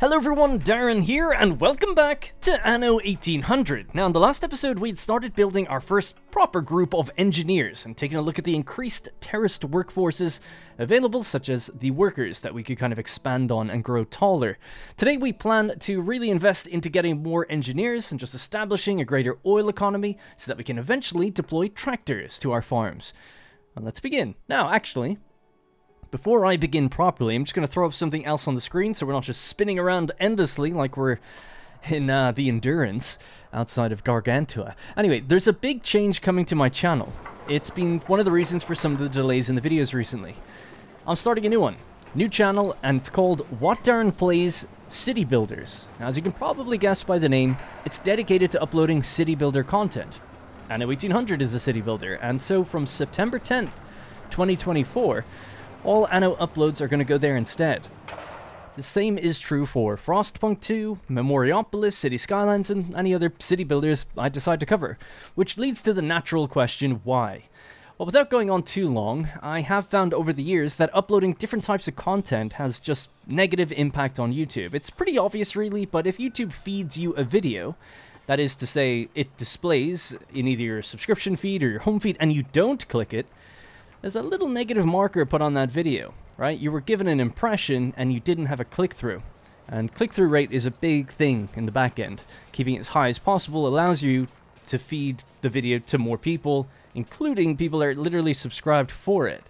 Hello everyone, Darren here, and welcome back to Anno 1800. Now in the last episode we'd started building our first proper group of engineers and taking a look at the increased terraced workforces available, such as the workers that we could kind of expand on and grow taller. Today we plan to really invest into getting more engineers and just establishing a greater oil economy so that we can eventually deploy tractors to our farms. Well, let's begin. Now actually, before I begin properly, I'm just going to throw up something else on the screen so we're not just spinning around endlessly like we're in the Endurance outside of Gargantua. Anyway, there's a big change coming to my channel. It's been one of the reasons for some of the delays in the videos recently. I'm starting a new one. New channel, and it's called What Darren Plays City Builders. Now, as you can probably guess by the name, it's dedicated to uploading city builder content. Anno 1800 is a city builder, and so from September 10th, 2024, all Anno uploads are going to go there instead. The same is true for Frostpunk 2, Memoriopolis, City Skylines, and any other city builders I decide to cover, which leads to the natural question, why? Well, without going on too long, I have found over the years that uploading different types of content has just negative impact on YouTube. It's pretty obvious really, but if YouTube feeds you a video, that is to say, it displays in either your subscription feed or your home feed, and you don't click it, there's a little negative marker put on that video, right? You were given an impression and you didn't have a click-through. And click-through rate is a big thing in the back end. Keeping it as high as possible allows you to feed the video to more people, including people that are literally subscribed for it.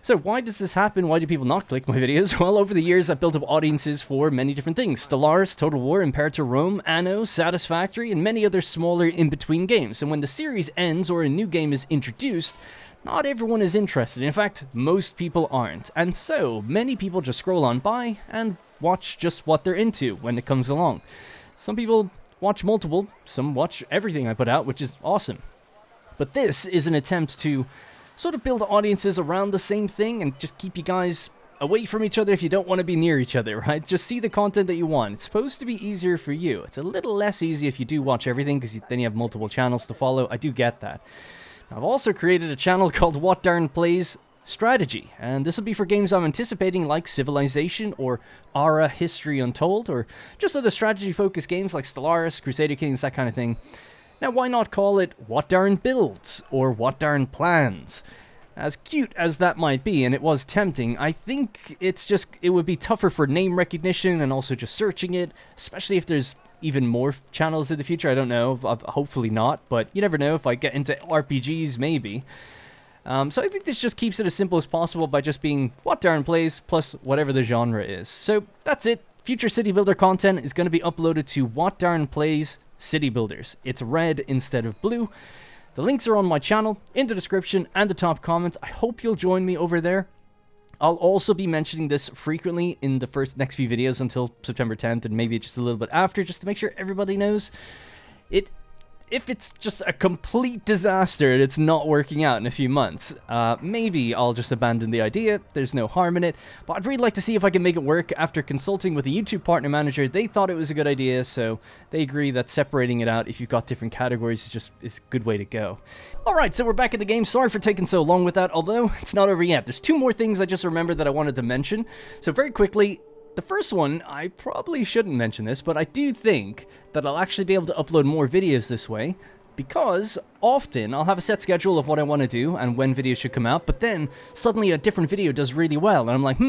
So why does this happen? Why do people not click my videos? Well, over the years I've built up audiences for many different things. Stellaris, Total War, Imperator Rome, Anno, Satisfactory, and many other smaller in-between games. And when the series ends or a new game is introduced, not everyone is interested. In fact, most people aren't. And so, many people just scroll on by and watch just what they're into when it comes along. Some people watch multiple, some watch everything I put out, which is awesome. But this is an attempt to sort of build audiences around the same thing and just keep you guys away from each other if you don't want to be near each other, right? Just see the content that you want. It's supposed to be easier for you. It's a little less easy if you do watch everything, because then you have multiple channels to follow. I do get that. I've also created a channel called What Darren Plays Strategy, and this will be for games I'm anticipating like Civilization or Ara History Untold, or just other strategy-focused games like Stellaris, Crusader Kings, that kind of thing. Now, why not call it What Darren Builds, or What Darren Plans? As cute as that might be, and it was tempting, I think it would be tougher for name recognition and also just searching it, especially if there's even more channels in the future. I don't know, hopefully not, but you never know. If I get into RPGs, maybe. So I think this just keeps it as simple as possible by just being What Darren Plays plus whatever the genre is. So that's it. Future city builder content is going to be uploaded to What Darren Plays City Builders. It's red instead of blue. The links are on my channel, in the description and the top comment. I hope you'll join me over there. I'll also be mentioning this frequently in the next few videos until September 10th, and maybe just a little bit after, just to make sure everybody knows. If it's just a complete disaster and it's not working out in a few months, maybe I'll just abandon the idea. There's no harm in it, but I'd really like to see if I can make it work. After consulting with a YouTube partner manager, they thought it was a good idea, so they agree that separating it out if you've got different categories is a good way to go. Alright, so we're back in the game. Sorry for taking so long with that, although it's not over yet. There's two more things I just remembered that I wanted to mention. So very quickly, the first one, I probably shouldn't mention this, but I do think that I'll actually be able to upload more videos this way, because often I'll have a set schedule of what I want to do and when videos should come out, but then suddenly a different video does really well, and I'm like,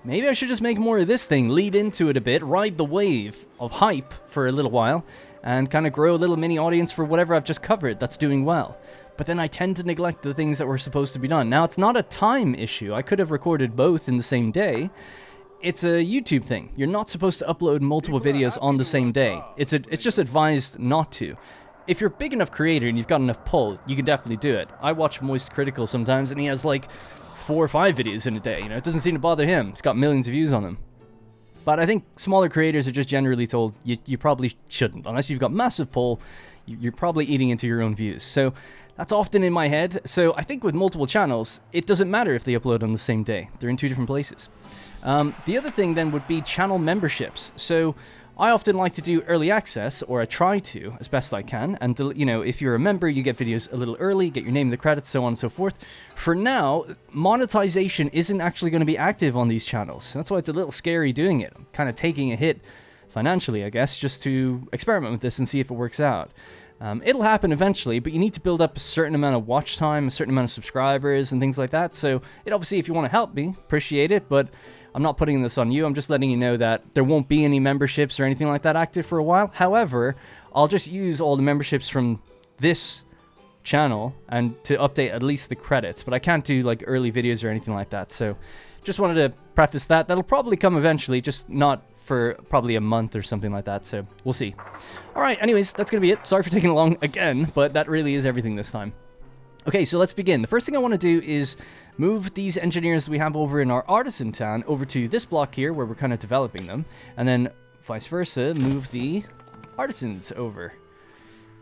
maybe I should just make more of this thing, lead into it a bit, ride the wave of hype for a little while, and kind of grow a little mini audience for whatever I've just covered that's doing well. But then I tend to neglect the things that were supposed to be done. Now, it's not a time issue. I could have recorded both in the same day. It's a YouTube thing. You're not supposed to upload multiple videos on the same day. It's just advised not to. If you're a big enough creator and you've got enough pull, you can definitely do it. I watch Moist Critical sometimes, and he has like 4 or 5 videos in a day. You know, it doesn't seem to bother him. He's got millions of views on them. But I think smaller creators are just generally told you probably shouldn't. Unless you've got massive pull, you're probably eating into your own views. So that's often in my head. So I think with multiple channels, it doesn't matter if they upload on the same day. They're in 2 different places. The other thing then would be channel memberships. So I often like to do early access, or I try to, as best I can, and, you know, if you're a member, you get videos a little early, get your name in the credits, so on and so forth. For now, monetization isn't actually going to be active on these channels. That's why it's a little scary doing it. I'm kind of taking a hit financially, I guess, just to experiment with this and see if it works out. It'll happen eventually, but you need to build up a certain amount of watch time, a certain amount of subscribers, and things like that. So, obviously, if you want to help me, appreciate it, but I'm not putting this on you. I'm just letting you know that there won't be any memberships or anything like that active for a while. However, I'll just use all the memberships from this channel and to update at least the credits, but I can't do like early videos or anything like that. So, just wanted to preface that. That'll probably come eventually, just not for probably a month or something like that, so we'll see. Alright, anyways, that's gonna be it. Sorry for taking long again, but that really is everything this time. Okay, so let's begin. The first thing I want to do is move these engineers we have over in our artisan town over to this block here, where we're kind of developing them, and then vice versa, move the artisans over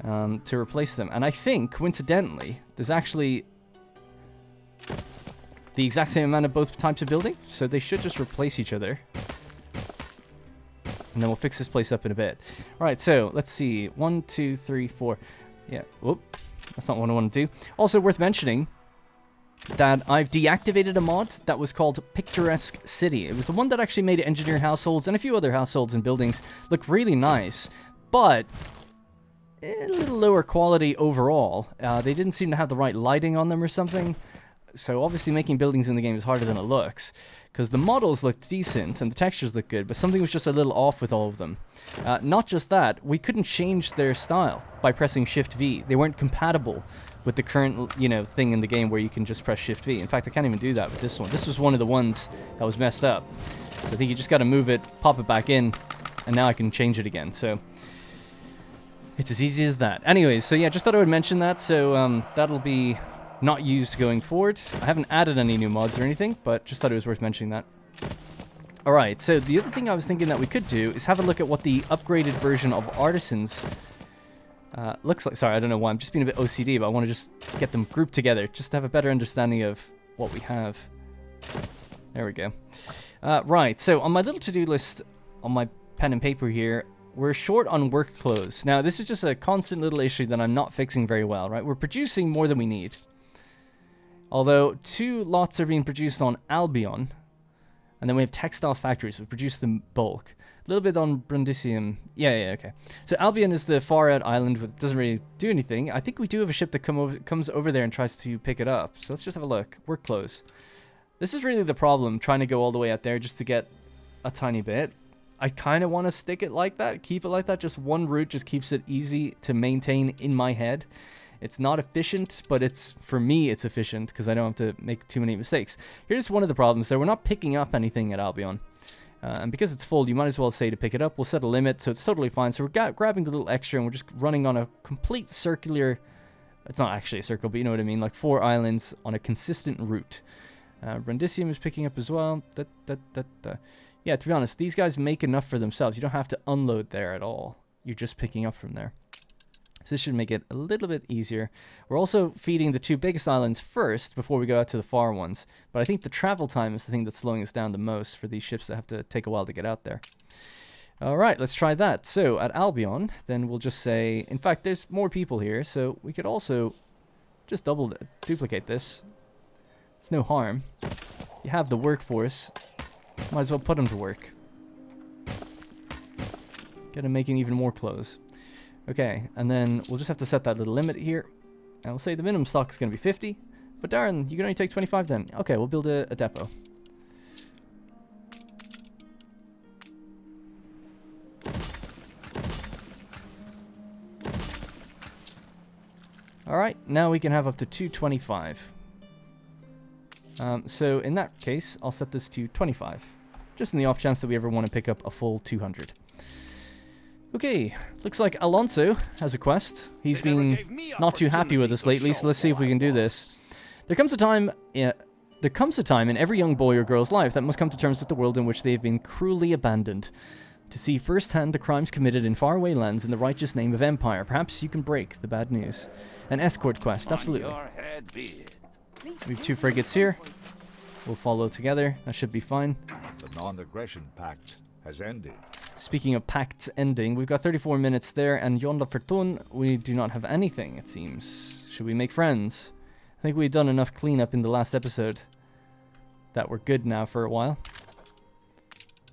to replace them. And I think, coincidentally, there's actually the exact same amount of both types of building, so they should just replace each other. And then we'll fix this place up in a bit. Alright, so let's see. 1, 2, 3, 4. Yeah, whoop. That's not what I want to do. Also worth mentioning that I've deactivated a mod that was called Picturesque City. It was the one that actually made engineer households and a few other households and buildings look really nice, but a little lower quality overall. They didn't seem to have the right lighting on them or something. So obviously making buildings in the game is harder than it looks, because the models looked decent and the textures looked good, but something was just a little off with all of them. Not just that, we couldn't change their style by pressing Shift V. They weren't compatible with the current, you know, thing in the game where you can just press Shift V. In fact, I can't even do that with this one. This was one of the ones that was messed up. So I think you just got to move it, pop it back in, and now I can change it again. So it's as easy as that. Anyways, so yeah, just thought I would mention that. So that'll be not used going forward. I haven't added any new mods or anything, but just thought it was worth mentioning that. Alright, so the other thing I was thinking that we could do is have a look at what the upgraded version of Artisans looks like. Sorry, I don't know why. I'm just being a bit OCD, but I want to just get them grouped together, just to have a better understanding of what we have. There we go. Right, so on my little to-do list on my pen and paper here, we're short on work clothes. Now, this is just a constant little issue that I'm not fixing very well, right? We're producing more than we need. Although 2 lots are being produced on Albion, and then we have textile factories. We produce the bulk. A little bit on Brundisium. Yeah, okay. So Albion is the far out island that doesn't really do anything. I think we do have a ship that comes over there and tries to pick it up. So let's just have a look. Work clothes. This is really the problem, trying to go all the way out there just to get a tiny bit. I kind of want to stick it like that, keep it like that. Just one route just keeps it easy to maintain in my head. It's not efficient, but it's, for me, it's efficient because I don't have to make too many mistakes. Here's one of the problems, though. We're not picking up anything at Albion. And because it's full, you might as well say to pick it up. We'll set a limit, so it's totally fine. So we're grabbing the little extra, and we're just running on a complete circular... It's not actually a circle, but you know what I mean. Like 4 islands on a consistent route. Brundisium is picking up as well. Yeah, to be honest, these guys make enough for themselves. You don't have to unload there at all. You're just picking up from there. So this should make it a little bit easier. We're also feeding the 2 biggest islands first before we go out to the far ones. But I think the travel time is the thing that's slowing us down the most for these ships that have to take a while to get out there. Alright, let's try that. So at Albion, then we'll just say... In fact, there's more people here, so we could also just duplicate this. It's no harm. You have the workforce. Might as well put them to work. Get them making even more clothes. Okay, and then we'll just have to set that little limit here. And we'll say the minimum stock is going to be 50. But Darren, you can only take 25 then. Okay, we'll build a depot. Alright, now we can have up to 225. So in that case, I'll set this to 25. Just in the off chance that we ever want to pick up a full 200. Okay, looks like Alonso has a quest. He's been not too happy with us lately, so let's see if we can do this. There comes a time in every young boy or girl's life that must come to terms with the world in which they have been cruelly abandoned. To see firsthand the crimes committed in faraway lands in the righteous name of empire, perhaps you can break the bad news. An escort quest, absolutely. We have 2 frigates here. We'll follow together. That should be fine. The non-aggression pact has ended. Speaking of pacts ending, we've got 34 minutes there, and Yonda Fortun, we do not have anything, it seems. Should we make friends? I think we've done enough cleanup in the last episode that we're good now for a while.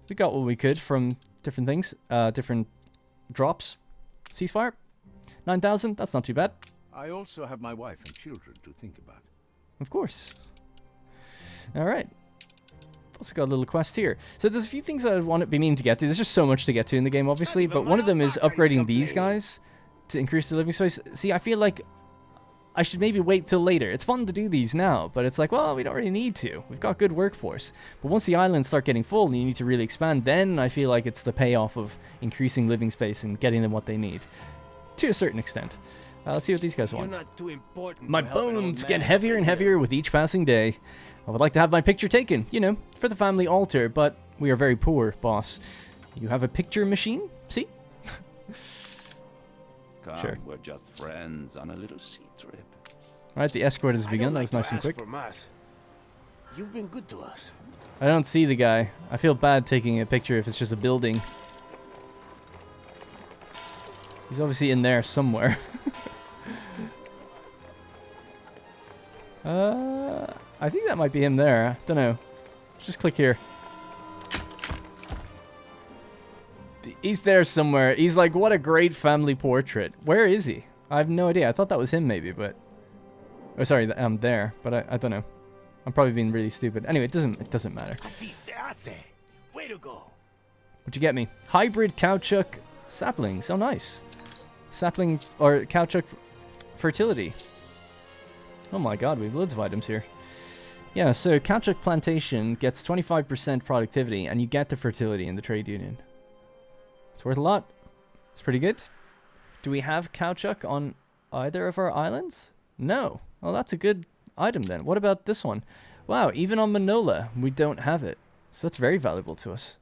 We got what we could from different things, different drops. Ceasefire? 9,000? That's not too bad. I also have my wife and children to think about. Of course. Alright. Also got a little quest here. So there's a few things that I want to be meaning to get to. There's just so much to get to in the game, obviously, but one of them is upgrading these guys to increase the living space. See, I feel like I should maybe wait till later. It's fun to do these now, but it's like, well, we don't really need to. We've got good workforce. But once the islands start getting full and you need to really expand, then I feel like it's the payoff of increasing living space and getting them what they need. To a certain extent. Let's see what these guys want. My bones get heavier and heavier with each passing day. I would like to have my picture taken, you know, for the family altar, but we are very poor, boss. You have a picture machine? See? Come, sure. We're just friends on a little sea trip. Alright, the escort has begun. That was nice and quick. You've been good to us. I don't see the guy. I feel bad taking a picture if it's just a building. He's obviously in there somewhere. I think that might be him there. Don't know. Just click here. He's there somewhere. He's like, what a great family portrait. Where is he? I have no idea. I thought that was him maybe, but... Oh, sorry, I'm there, but I don't know. I'm probably being really stupid. Anyway, it doesn't matter. Way to go. What'd you get me? Hybrid caoutchouc saplings. Oh, nice. Sapling or caoutchouc fertility. Oh my god, we have loads of items here. Yeah, so caoutchouc plantation gets 25% productivity, and you get the fertility in the trade union. It's worth a lot. It's pretty good. Do we have caoutchouc on either of our islands? No. Well, that's a good item then. What about this one? Wow, even on Manola, we don't have it. So that's very valuable to us.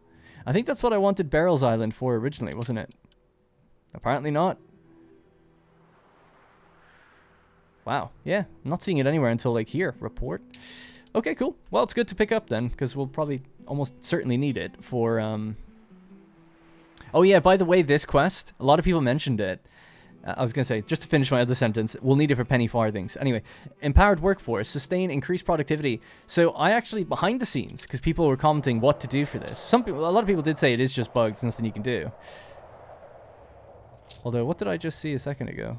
I think that's what I wanted Barrel's Island for originally, wasn't it? Apparently not. Wow, yeah, I'm not seeing it anywhere until like here, report. Okay, cool. Well, it's good to pick up then, because we'll probably almost certainly need it for, Oh yeah, by the way, this quest, a lot of people mentioned it. I was going to say, just to finish my other sentence, we'll need it for penny farthings. Anyway, empowered workforce, sustain increased productivity. So I actually, behind the scenes, because people were commenting what to do for this. A lot of people did say it is just bugs, nothing you can do. Although, what did I just see a second ago?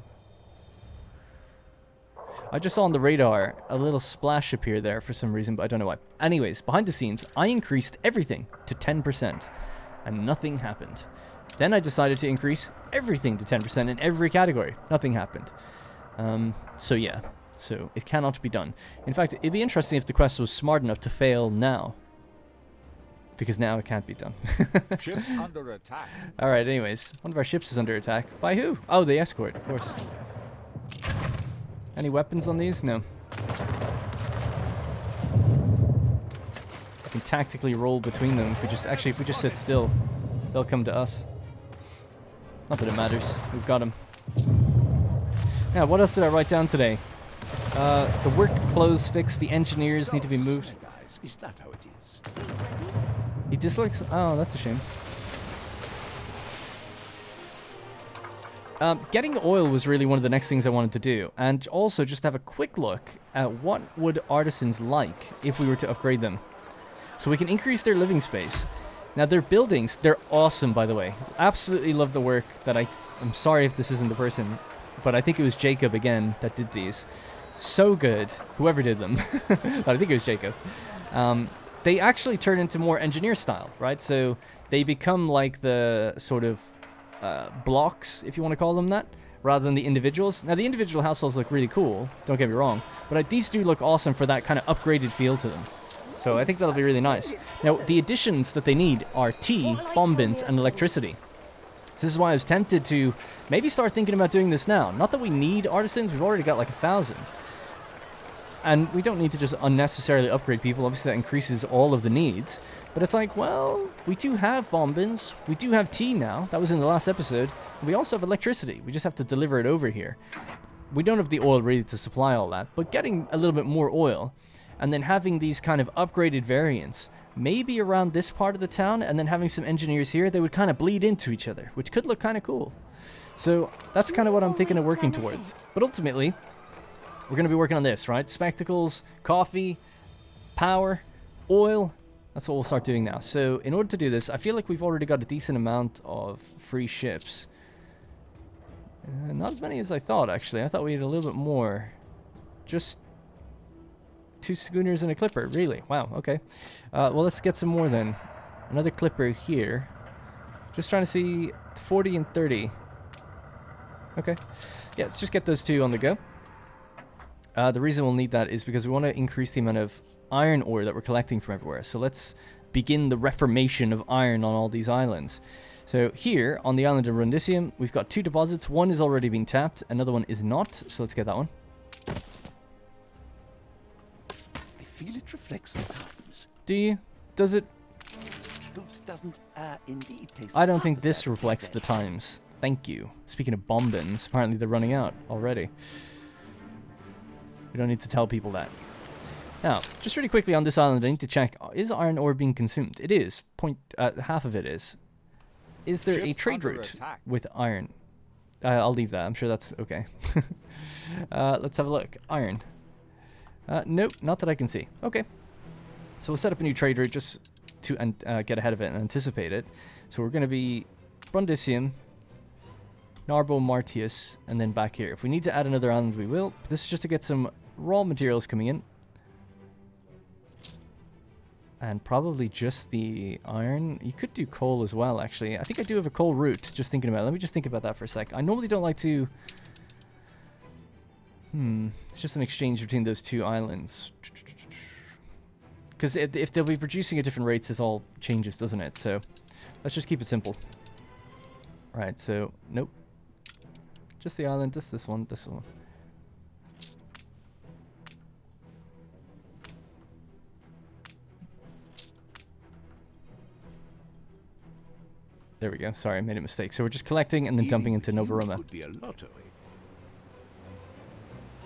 I just saw on the radar a little splash appear there for some reason, but I don't know why. Anyways, behind the scenes, I increased everything to 10%, and nothing happened. Then I decided to increase everything to 10% in every category. Nothing happened. So yeah, so it cannot be done. In fact, it'd be interesting if the quest was smart enough to fail now. Because now it can't be done. Ship under attack. Alright, anyways, one of our ships is under attack. By who? Oh, the escort, of course. Any weapons on these? No. I can tactically roll between them if we just sit still. They'll come to us. Not that it matters. We've got them. Yeah, what else did I write down today? The work clothes fixed. The engineers need to be moved. Guys, is that how it is? He dislikes... Oh, that's a shame. Getting oil was really one of the next things I wanted to do. And also just have a quick look at what would artisans like if we were to upgrade them. So we can increase their living space. Now, their buildings, they're awesome, by the way. Absolutely love the work that I'm sorry if this isn't the person, but I think it was Jakob, again, that did these. So good. Whoever did them. But I think it was Jakob. They actually turn into more engineer style, right? So they become like the sort of blocks, if you want to call them that, rather than the individuals. Now, the individual households look really cool, don't get me wrong, but these do look awesome for that kind of upgraded feel to them. So I think that'll be really nice. Now, the additions that they need are tea, bomb bins, and electricity. This is why I was tempted to maybe start thinking about doing this now. Not that we need artisans, we've already got like 1,000. And we don't need to just unnecessarily upgrade people, obviously that increases all of the needs. But it's like, well, we do have bomb bins, we do have tea now, that was in the last episode. We also have electricity, we just have to deliver it over here. We don't have the oil ready to supply all that, but getting a little bit more oil, and then having these kind of upgraded variants maybe around this part of the town, and then having some engineers here, they would kind of bleed into each other, which could look kind of cool. So that's kind of what I'm thinking of working towards. But ultimately, we're going to be working on this, right? Spectacles, coffee, power, oil. That's what we'll start doing now. So in order to do this, I feel like we've already got a decent amount of free ships. Not as many as I thought, actually. I thought we had a little bit more. Just 2 schooners and a clipper, really? Wow, okay. Well, let's get some more then. Another clipper here. Just trying to see 40 and 30. Okay. Yeah, let's just get those 2 on the go. The reason we'll need that is because we want to increase the amount of iron ore that we're collecting from everywhere. So let's begin the reformation of iron on all these islands. So here, on the island of Brundisium, we've got 2 deposits. One is already being tapped, another one is not. So let's get that one. I feel it reflects the times. Do you? Does it? Doesn't indeed taste. I don't think this reflects the times. Thank you. Speaking of bomb bins, apparently they're running out already. We don't need to tell people that. Now, just really quickly on this island, I need to check, is iron ore being consumed? It is. Half of it is. Is there a trade route with iron? I'll leave that. I'm sure that's okay. Let's have a look. Iron. Nope, not that I can see. Okay. So we'll set up a new trade route just to get ahead of it and anticipate it. So we're going to be Brundisium, Narbo Martius, and then back here. If we need to add another island, we will. But this is just to get some raw materials coming in. And probably just the iron. You could do coal as well, actually. I think I do have a coal route, just thinking about it. Let me just think about that for a sec. I normally don't like to... It's just an exchange between those 2 islands. Because if they'll be producing at different rates, this all changes, doesn't it? So let's just keep it simple. Right, so, nope. Just the island, this one, this one. There we go. Sorry, I made a mistake. So we're just collecting and then dumping into Nova Roma.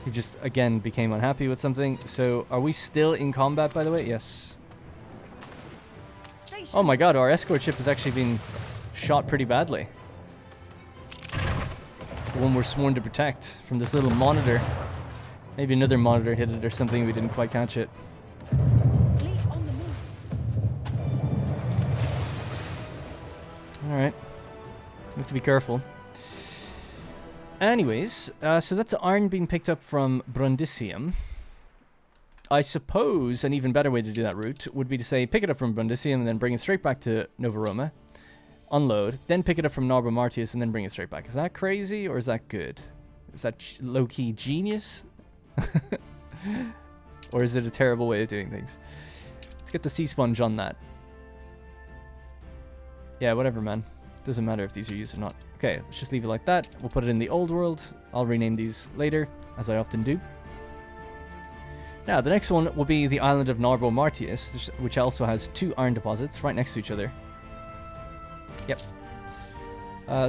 He just, again, became unhappy with something. So are we still in combat, by the way? Yes. Oh my god, our escort ship has actually been shot pretty badly. The one we're sworn to protect from this little monitor. Maybe another monitor hit it or something. We didn't quite catch it. Alright. We have to be careful. Anyways, so that's iron being picked up from Brundisium. I suppose an even better way to do that route would be to say pick it up from Brundisium and then bring it straight back to Nova Roma. Unload, then pick it up from Narbo Martius and then bring it straight back. Is that crazy or is that good? Is that low-key genius? Or is it a terrible way of doing things? Let's get the sea sponge on that. Yeah, whatever, man. Doesn't matter if these are used or not. Okay, let's just leave it like that. We'll put it in the old world. I'll rename these later, as I often do. Now, the next one will be the island of Narbo Martius, which also has 2 iron deposits right next to each other. Yep.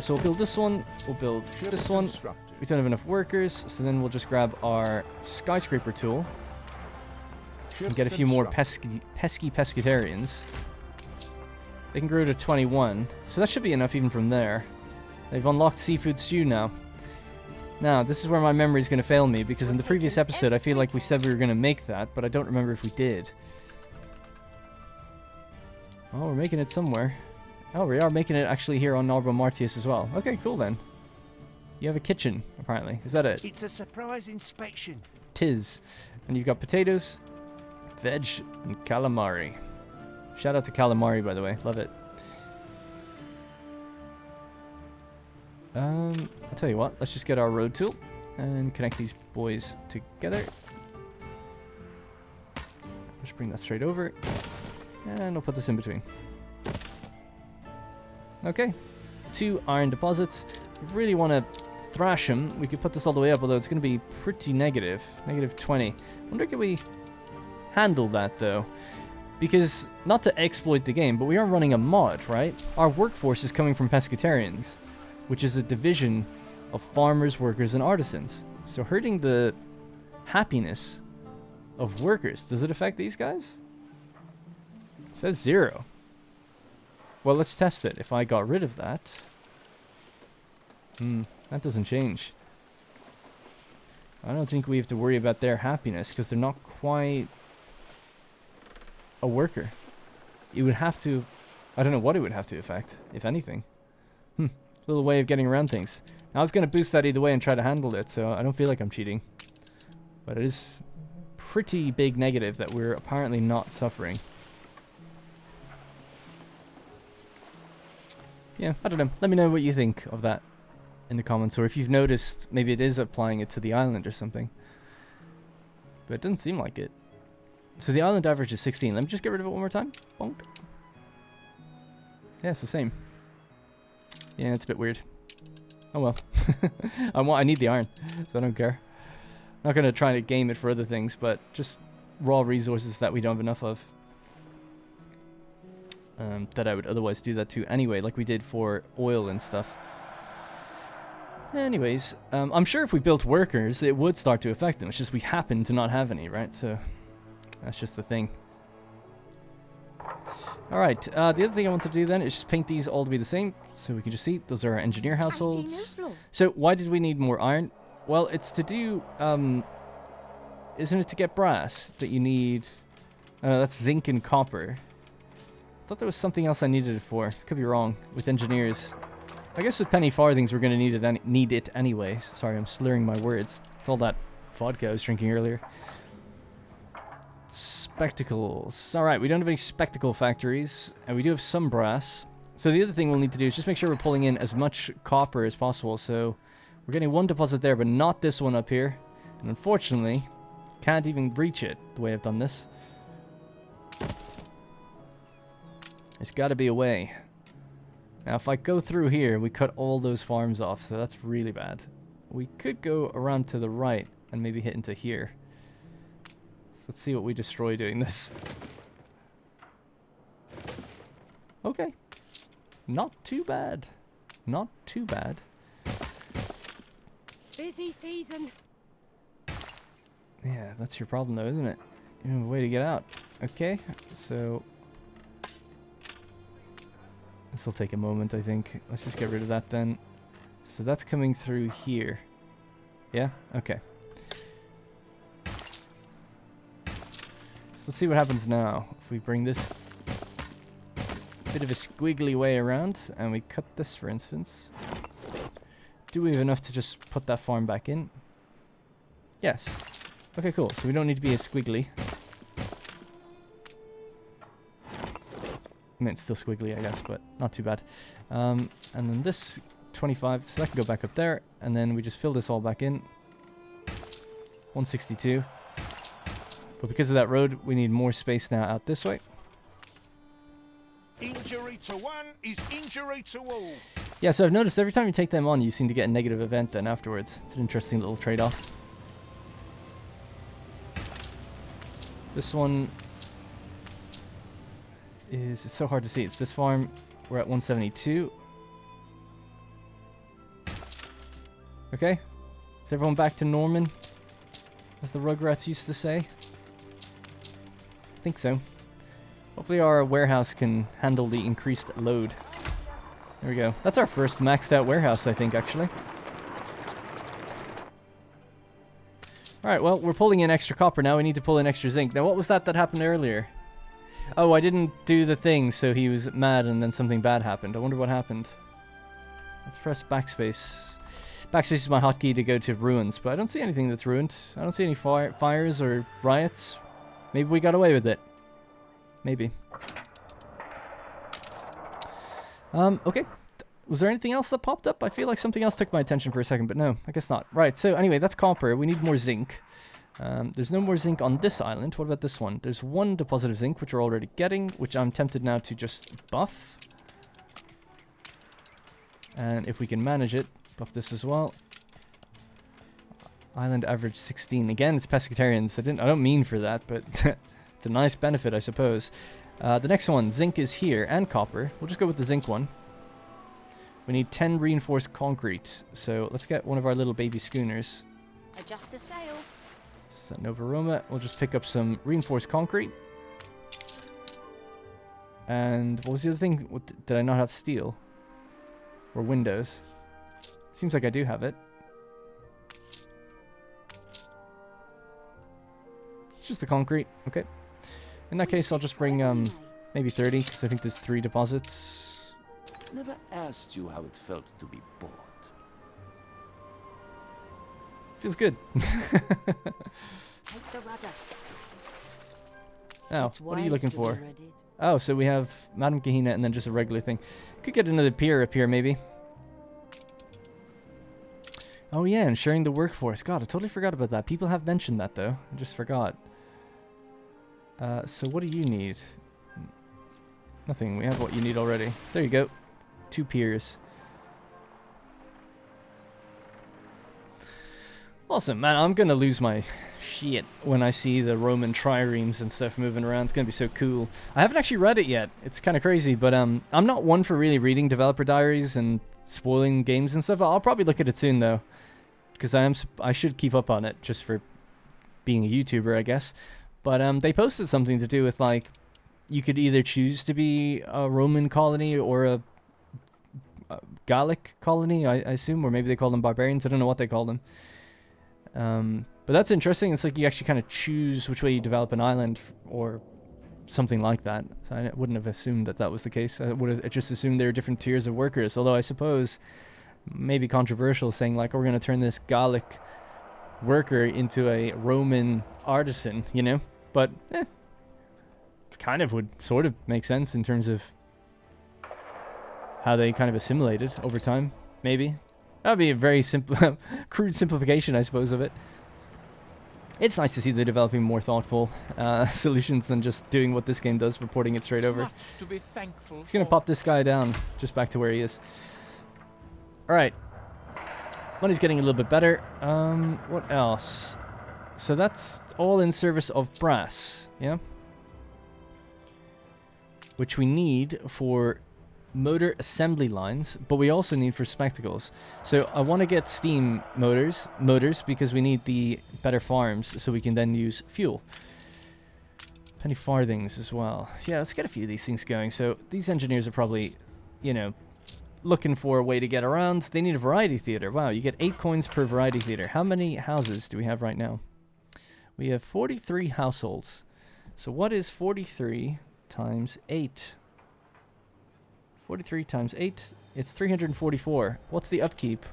So we'll build this one. We'll build this one. We don't have enough workers, so then we'll just grab our skyscraper tool and get a few more pesky pescatarians. They can grow to 21, so that should be enough even from there. They've unlocked seafood stew now. Now, this is where my memory is going to fail me, because in the previous episode I feel like we said we were going to make that, but I don't remember if we did. Oh, we're making it somewhere. Oh, we are making it actually here on Narbo Martius as well. Okay, cool then. You have a kitchen, apparently. Is that it? It's a surprise inspection. Tis. And you've got potatoes, veg, and calamari. Shout out to calamari, by the way. Love it. I'll tell you what. Let's just get our road tool and connect these boys together. Just bring that straight over. And we'll put this in between. Okay. 2 iron deposits. If we really want to thrash them, we could put this all the way up, although it's going to be pretty negative. Negative 20. Wonder can we handle that, though? Because, not to exploit the game, but we are running a mod, right? Our workforce is coming from pescatarians, which is a division of farmers, workers, and artisans. So hurting the happiness of workers, does it affect these guys? says 0. Well, let's test it. If I got rid of that... that doesn't change. I don't think we have to worry about their happiness, because they're not quite a worker. It would have to... I don't know what it would have to affect, if anything. Little way of getting around things. I was going to boost that either way and try to handle it, so I don't feel like I'm cheating. But it is pretty big negative that we're apparently not suffering. Yeah, I don't know. Let me know what you think of that in the comments, or if you've noticed maybe it is applying it to the island or something. But it doesn't seem like it. So the island average is 16. Let me just get rid of it one more time. Bonk. Yeah, it's the same. Yeah, it's a bit weird. Oh well. I need the iron, so I don't care. I'm not going to try to game it for other things, but just raw resources that we don't have enough of. That I would otherwise do that to anyway, like we did for oil and stuff. Anyways, I'm sure if we built workers, it would start to affect them. It's just we happen to not have any, right? So that's just the thing. Alright, the other thing I want to do then is just paint these all to be the same, so we can just see those are our engineer households. So why did we need more iron? Well, it's to do, isn't it to get brass that you need? That's zinc and copper. I thought there was something else I needed it for. Could be wrong with engineers. I guess with penny farthings we're going to need it anyway. Sorry, I'm slurring my words. It's all that vodka I was drinking earlier. Spectacles. Alright, we don't have any spectacle factories, and we do have some brass. So the other thing we'll need to do is just make sure we're pulling in as much copper as possible. So we're getting one deposit there, but not this one up here. And unfortunately, can't even reach it the way I've done this. There's got to be a way. Now, if I go through here, we cut all those farms off, so that's really bad. We could go around to the right and maybe hit into here. So let's see what we destroy doing this. Okay. Not too bad. Not too bad. Busy season. Yeah, that's your problem though, isn't it? You have a way to get out. Okay, so... this will take a moment, I think. Let's just get rid of that then. So that's coming through here. Yeah? Okay. So let's see what happens now. If we bring this bit of a squiggly way around, and we cut this, for instance. Do we have enough to just put that farm back in? Yes. Okay, cool. So we don't need to be as squiggly. I mean, it's still squiggly, I guess, but not too bad. And then this 25, so that can go back up there, and then we just fill this all back in. 162. But because of that road, we need more space now out this way. Injury to one is injury to all. Yeah, so I've noticed every time you take them on, you seem to get a negative event then afterwards. It's an interesting little trade-off. This one is... it's so hard to see. It's this farm. We're at 172. Okay. Is everyone back to Norman? As the Rugrats used to say. I think so. Hopefully our warehouse can handle the increased load. There we go. That's our first maxed out warehouse, I think, actually. Alright, well, we're pulling in extra copper now. We need to pull in extra zinc. Now, what was that happened earlier? Oh, I didn't do the thing, so he was mad and then something bad happened. I wonder what happened. Let's press backspace. Backspace is my hotkey to go to ruins, but I don't see anything that's ruined. I don't see any fires or riots. Maybe we got away with it. Maybe. Okay. Was there anything else that popped up? I feel like something else took my attention for a second, but no, I guess not. Right, so anyway, that's copper. We need more zinc. There's no more zinc on this island. What about this one? There's one deposit of zinc, which we're already getting, which I'm tempted now to just buff. And if we can manage it, buff this as well. Island average 16. Again, it's pescatarians. I don't mean for that, but it's a nice benefit, I suppose. The next one, zinc is here, and copper. We'll just go with the zinc one. We need 10 reinforced concrete, so let's get one of our little baby schooners. Adjust the sail. This is at Nova Roma. We'll just pick up some reinforced concrete. And what was the other thing? What, did I not have steel? Or windows? Seems like I do have it. It's just the concrete. Okay. In that case, I'll just bring maybe 30, because I think there's 3 deposits. Never asked you how it felt to be bored. Feels good. Take the rudder. Oh, It's what are you wise looking to be for? readied. Oh, so we have Madame Kahina and then just a regular thing. Could get another pier up here, maybe. Oh yeah, and sharing the workforce. God, I totally forgot about that. People have mentioned that, though. I just forgot. So what do you need? Nothing. We have what you need already. So there you go. 2 piers. Awesome, man. I'm gonna lose my shit when I see the Roman triremes and stuff moving around. It's gonna be so cool. I haven't actually read it yet. It's kind of crazy, but I'm not one for really reading developer diaries and spoiling games and stuff. I'll probably look at it soon though, because I should keep up on it just for being a YouTuber, I guess. But they posted something to do with like you could either choose to be a Roman colony or a Gallic colony, I assume, or maybe they call them barbarians. I don't know what they call them. But that's interesting. It's like you actually kind of choose which way you develop an island or something like that. So I wouldn't have assumed that that was the case. I would have just assumed there are different tiers of workers. Although I suppose maybe controversial saying like, oh, we're going to turn this Gallic worker into a Roman artisan, you know? But kind of would sort of make sense in terms of how they kind of assimilated over time, maybe. That would be a very simple, crude simplification, I suppose, of it. It's nice to see they're developing more thoughtful solutions than just doing what this game does, reporting it straight over. Much to be thankful Just gonna pop this guy down, just back to where he is. Alright. Money's getting a little bit better. What else? So that's all in service of brass, yeah? Which we need for motor assembly lines, but we also need for spectacles. So I want to get steam motors because we need the better farms so we can then use fuel. Penny farthings as well. Yeah, let's get a few of these things going. So these engineers are probably, you know, looking for a way to get around. They need a variety theater. Wow, you get 8 coins per variety theater. How many houses do we have right now? We have 43 households. So what is 43 times 8? 43 times 8, it's 344. What's the upkeep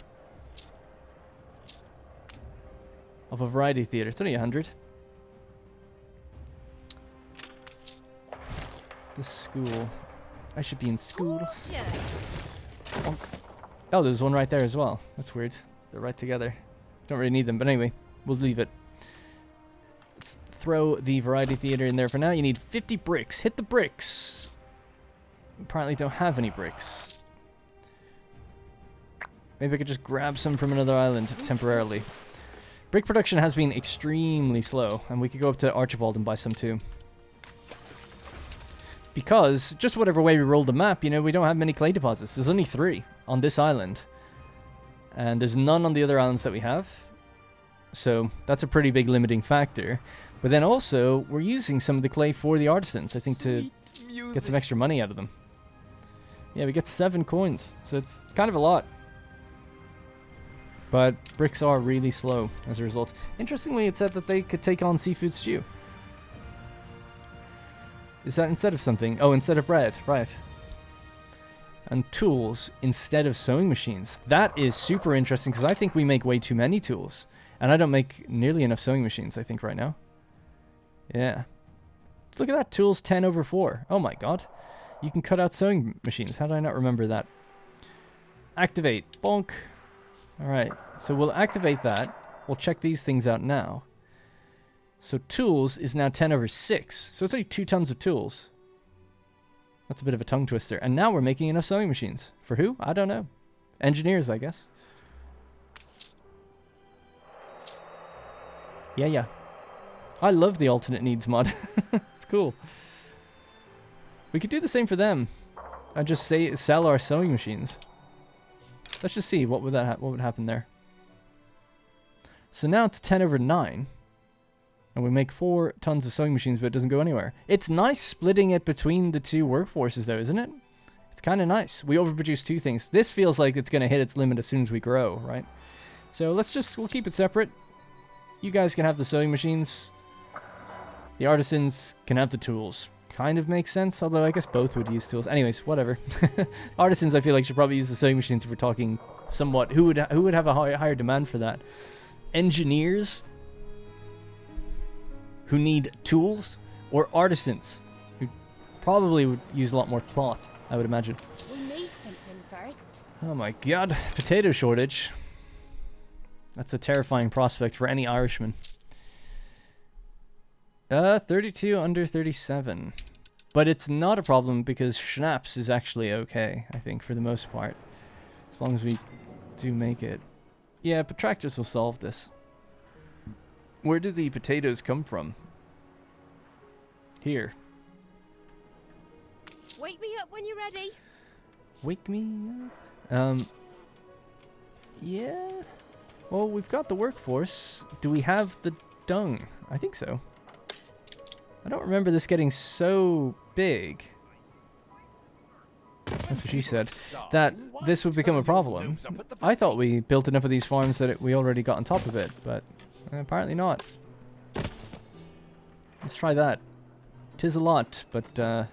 of a variety theater? It's only 100. This school. I should be in school. Oh, there's one right there as well. That's weird. They're right together. Don't really need them, but anyway, we'll leave it. Let's throw the variety theater in there for now. You need 50 bricks. Hit the bricks. Apparently don't have any bricks. Maybe I could just grab some from another island temporarily. Brick production has been extremely slow, and we could go up to Archibald and buy some too. Because, just whatever way we roll the map, you know, we don't have many clay deposits. There's only 3 on this island. And there's none on the other islands that we have. So, that's a pretty big limiting factor. But then also, we're using some of the clay for the artisans, I think, to get some extra money out of them. Yeah, we get 7 coins, so it's kind of a lot. But bricks are really slow as a result. Interestingly, it said that they could take on seafood stew. Is that instead of something? Oh, instead of bread, right. And tools instead of sewing machines. That is super interesting, because I think we make way too many tools. And I don't make nearly enough sewing machines, I think, right now. Yeah. Look at that, tools 10/4. Oh my god. You can cut out sewing machines. How did I not remember that? Activate. Bonk. Alright, so we'll activate that. We'll check these things out now. So tools is now 10/6. So it's only 2 tons of tools. That's a bit of a tongue twister. And now we're making enough sewing machines. For who? I don't know. Engineers, I guess. Yeah. I love the alternate needs mod. It's cool. We could do the same for them. And just sell our sewing machines. Let's just see what would happen there. So now it's 10/9. And we make 4 tons of sewing machines, but it doesn't go anywhere. It's nice splitting it between the 2 workforces, though, isn't it? It's kind of nice. We overproduce 2 things. This feels like it's going to hit its limit as soon as we grow, right? So we'll keep it separate. You guys can have the sewing machines. The artisans can have the tools. Kind of makes sense, although I guess both would use tools. Anyways, whatever. Artisans, I feel like, should probably use the sewing machines if we're talking somewhat. Who would have a higher demand for that? Engineers who need tools, or artisans who probably would use a lot more cloth, I would imagine. We need something first. Oh my god, potato shortage. That's a terrifying prospect for any Irishman. 32 under 37. But it's not a problem because schnapps is actually okay, I think, for the most part. As long as we do make it. Yeah, protractors will solve this. Where do the potatoes come from? Here. Wake me up when you're ready. Wake me up. Yeah. Well, we've got the workforce. Do we have the dung? I think so. I don't remember this getting so big. That's what she said. That this would become a problem. I thought we built enough of these farms that we already got on top of it, but apparently not. Let's try that. 'Tis a lot, but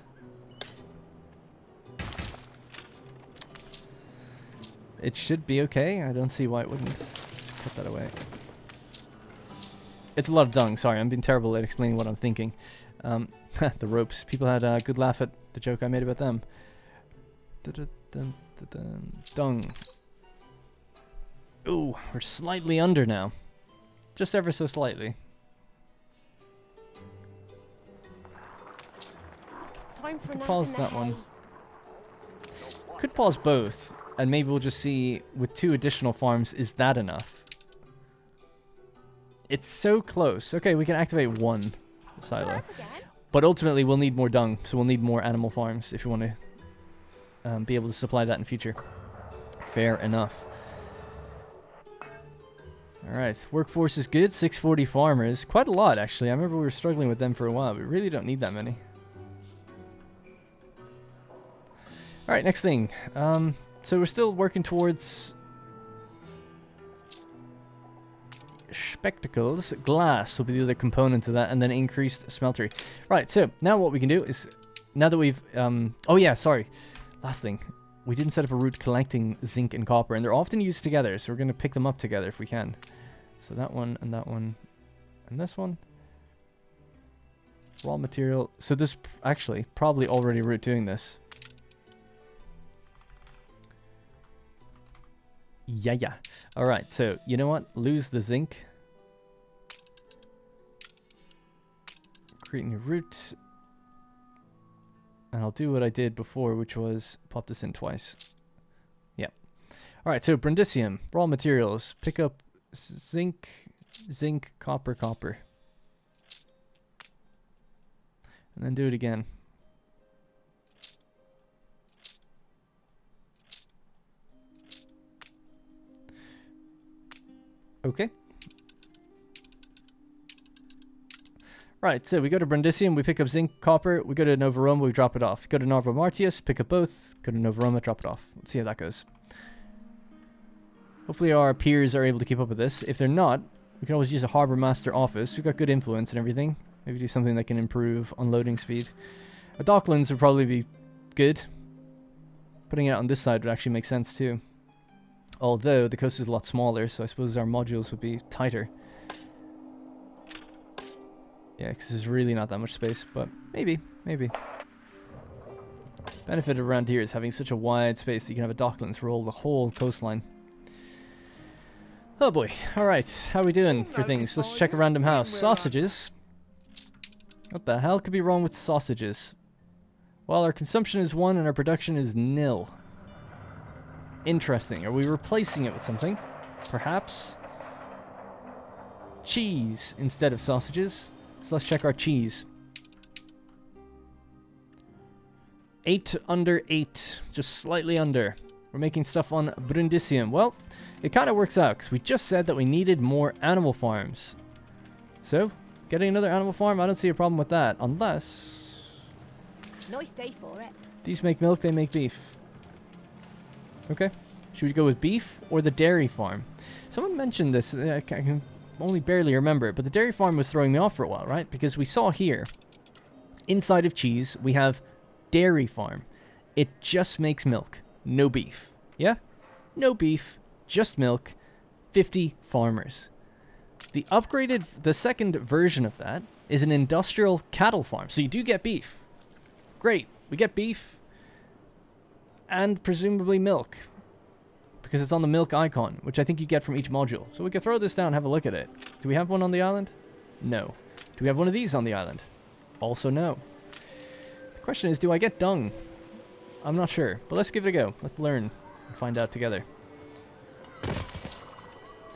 it should be okay. I don't see why it wouldn't. Let's put that away. It's a lot of dung. Sorry, I'm being terrible at explaining what I'm thinking. The ropes. People had a good laugh at the joke I made about them. Dung. Ooh, we're slightly under now. Just ever so slightly. Time for Pause that one. Could pause both, and maybe we'll just see with 2 additional farms, is that enough? It's so close. Okay, we can activate 1 silo. But ultimately, we'll need more dung, so we'll need more animal farms if we want to be able to supply that in future. Fair enough. Alright, workforce is good. 640 farmers. Quite a lot, actually. I remember we were struggling with them for a while. We really don't need that many. Alright, next thing. So we're still working towards spectacles. Glass will be the other component of that, and then increased smeltery. Right, so now what we can do is, now that we've oh yeah, sorry, last thing, we didn't set up a route collecting zinc and copper, and they're often used together, so we're going to pick them up together if we can. So that one and this one, raw material. So there's actually probably already a route doing this. Yeah. Alright, so you know what? Lose the zinc. Create a new route. And I'll do what I did before, which was pop this in twice. Yep. Alright, so Brundisium, raw materials. Pick up zinc, copper. And then do it again. Okay. Right, so we go to Brundisium, we pick up zinc, copper, we go to Novaroma, we drop it off. Go to Narva Martius, pick up both, go to Novaroma, drop it off. Let's see how that goes. Hopefully our peers are able to keep up with this. If they're not, we can always use a Harbour Master office. We've got good influence and everything. Maybe do something that can improve unloading speed. A Docklands would probably be good. Putting it on this side would actually make sense too. Although the coast is a lot smaller, so I suppose our modules would be tighter. Yeah, because there's really not that much space, but maybe. Benefit around here is having such a wide space that you can have a Docklands roll the whole coastline. Oh boy. Alright, how are we doing for things? Let's check a random house. Sausages. What the hell could be wrong with sausages? Well, our consumption is 1 and our production is 0. Interesting. Are we replacing it with something? Perhaps? Cheese instead of sausages. So let's check our cheese. 8 under 8. Just slightly under. We're making stuff on Brundisium. Well, it kind of works out because we just said that we needed more animal farms. So, Getting another animal farm, I don't see a problem with that. Unless... Nice day for it. these make milk, they make beef. Okay. Should we go with beef or the dairy farm? Someone mentioned this. I can only barely remember it, but the dairy farm was throwing me off for a while, right? Because we saw here, inside of cheese, we have dairy farm. It just makes milk, no beef. Yeah? No beef, just milk, 50 farmers. The second version of that is an industrial cattle farm. So you do get beef. Great. We get beef and presumably milk, because it's on the milk icon, which I think you get from each module. So we can throw this down and have a look at it. Do we have one on the island? No. Do we have one of these on the island? Also no. The question is, do I get dung? I'm not sure, but let's give it a go. Let's learn and find out together.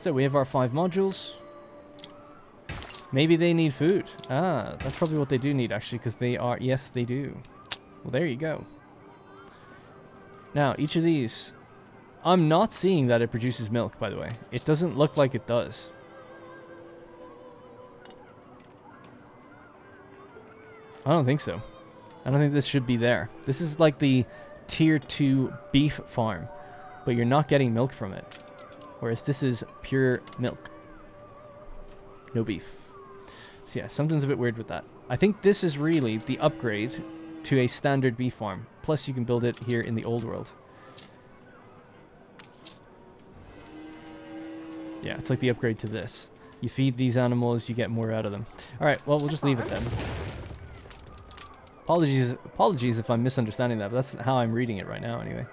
So we have our 5 modules. Maybe they need food. Ah, that's probably what they do need, actually, because they are... yes, they do. Well, there you go. Now, each of these... I'm not seeing that it produces milk, by the way. It doesn't look like it does. I don't think so. I don't think this should be there. This is like the tier 2 beef farm, but you're not getting milk from it. Whereas this is pure milk. No beef. So yeah, something's a bit weird with that. I think this is really the upgrade to a standard beef farm. Plus you can build it here in the old world. Yeah, it's like the upgrade to this. You feed these animals, you get more out of them. Alright, well, we'll just leave it then. Apologies if I'm misunderstanding that, but that's how I'm reading it right now anyway.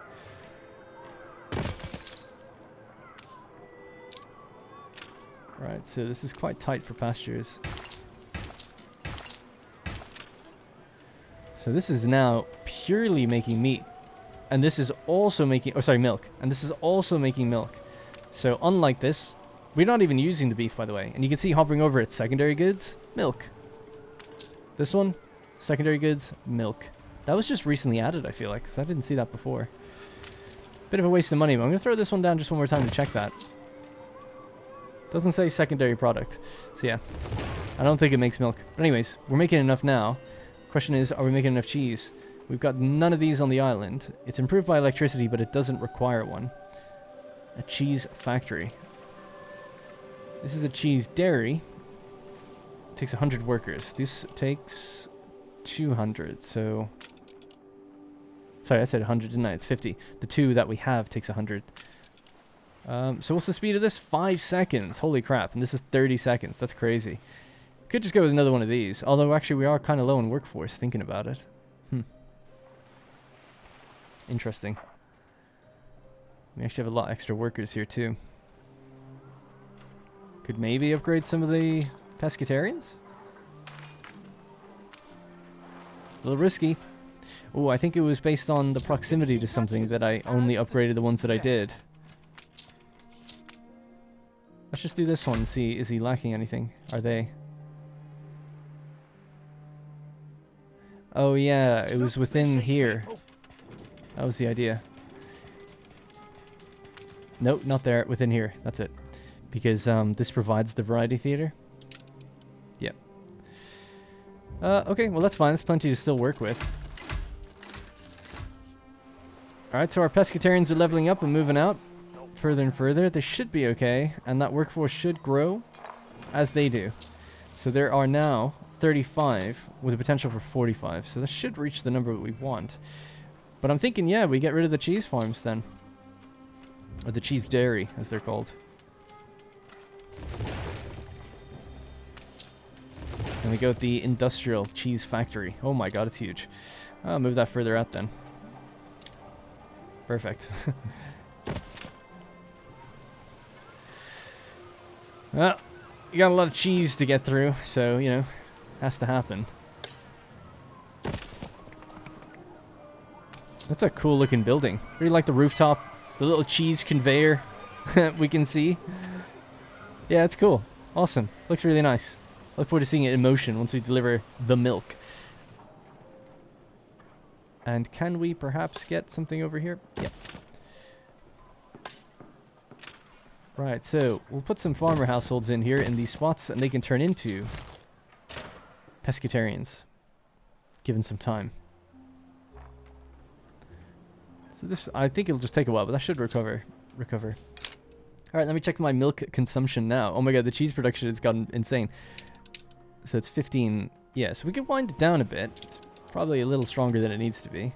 Right, so this is quite tight for pastures. So this is now purely making meat. And this is also making... oh, sorry, milk. And this is also making milk. So unlike this, we're not even using the beef, by the way. And you can see hovering over it, secondary goods, milk. This one, secondary goods, milk. That was just recently added, I feel like, because I didn't see that before. Bit of a waste of money, but I'm going to throw this one down just one more time to check that. Doesn't say secondary product. So yeah, I don't think it makes milk. But anyways, we're making enough now. Question is, are we making enough cheese? We've got none of these on the island. It's improved by electricity, but it doesn't require one. A cheese factory. This is a cheese dairy. It takes 100 workers. This takes 200, so... sorry, I said 100, didn't I? It's 50. The 2 that we have takes 100. So what's the speed of this? 5 seconds. Holy crap. And this is 30 seconds. That's crazy. Could just go with another one of these. Although, actually, we are kind of low in workforce, thinking about it. Interesting. We actually have a lot extra workers here, too. Could maybe upgrade some of the pescatarians? A little risky. Oh, I think it was based on the proximity to something that I only upgraded the ones that I did. Let's just do this one and see, is he lacking anything? Are they? Oh yeah, it was within here. That was the idea. Nope, not there, within here. That's it. Because this provides the variety theater. Yep. Okay, well that's fine. That's plenty to still work with. Alright, so our pescatarians are leveling up and moving out. Further and further. They should be okay. And that workforce should grow as they do. So there are now 35 with a potential for 45. So that should reach the number that we want. But I'm thinking, yeah, we get rid of the cheese farms then. Or the cheese dairy, as they're called. And we go with the industrial cheese factory. Oh my god, it's huge. I'll move that further out then. Perfect. Well, you got a lot of cheese to get through, so, you know, has to happen. That's a cool looking building. Really like the rooftop, the little cheese conveyor we can see. Yeah, it's cool. Awesome. Looks really nice. Look forward to seeing it in motion once we deliver the milk. And can we perhaps get something over here? Yep. Right, so we'll put some farmer households in here in these spots, and they can turn into pescatarians, given some time. So this, I think it'll just take a while, but that should recover. All right, let me check my milk consumption now. Oh my god, the cheese production has gotten insane. So it's 15. Yeah, so we can wind it down a bit. It's probably a little stronger than it needs to be.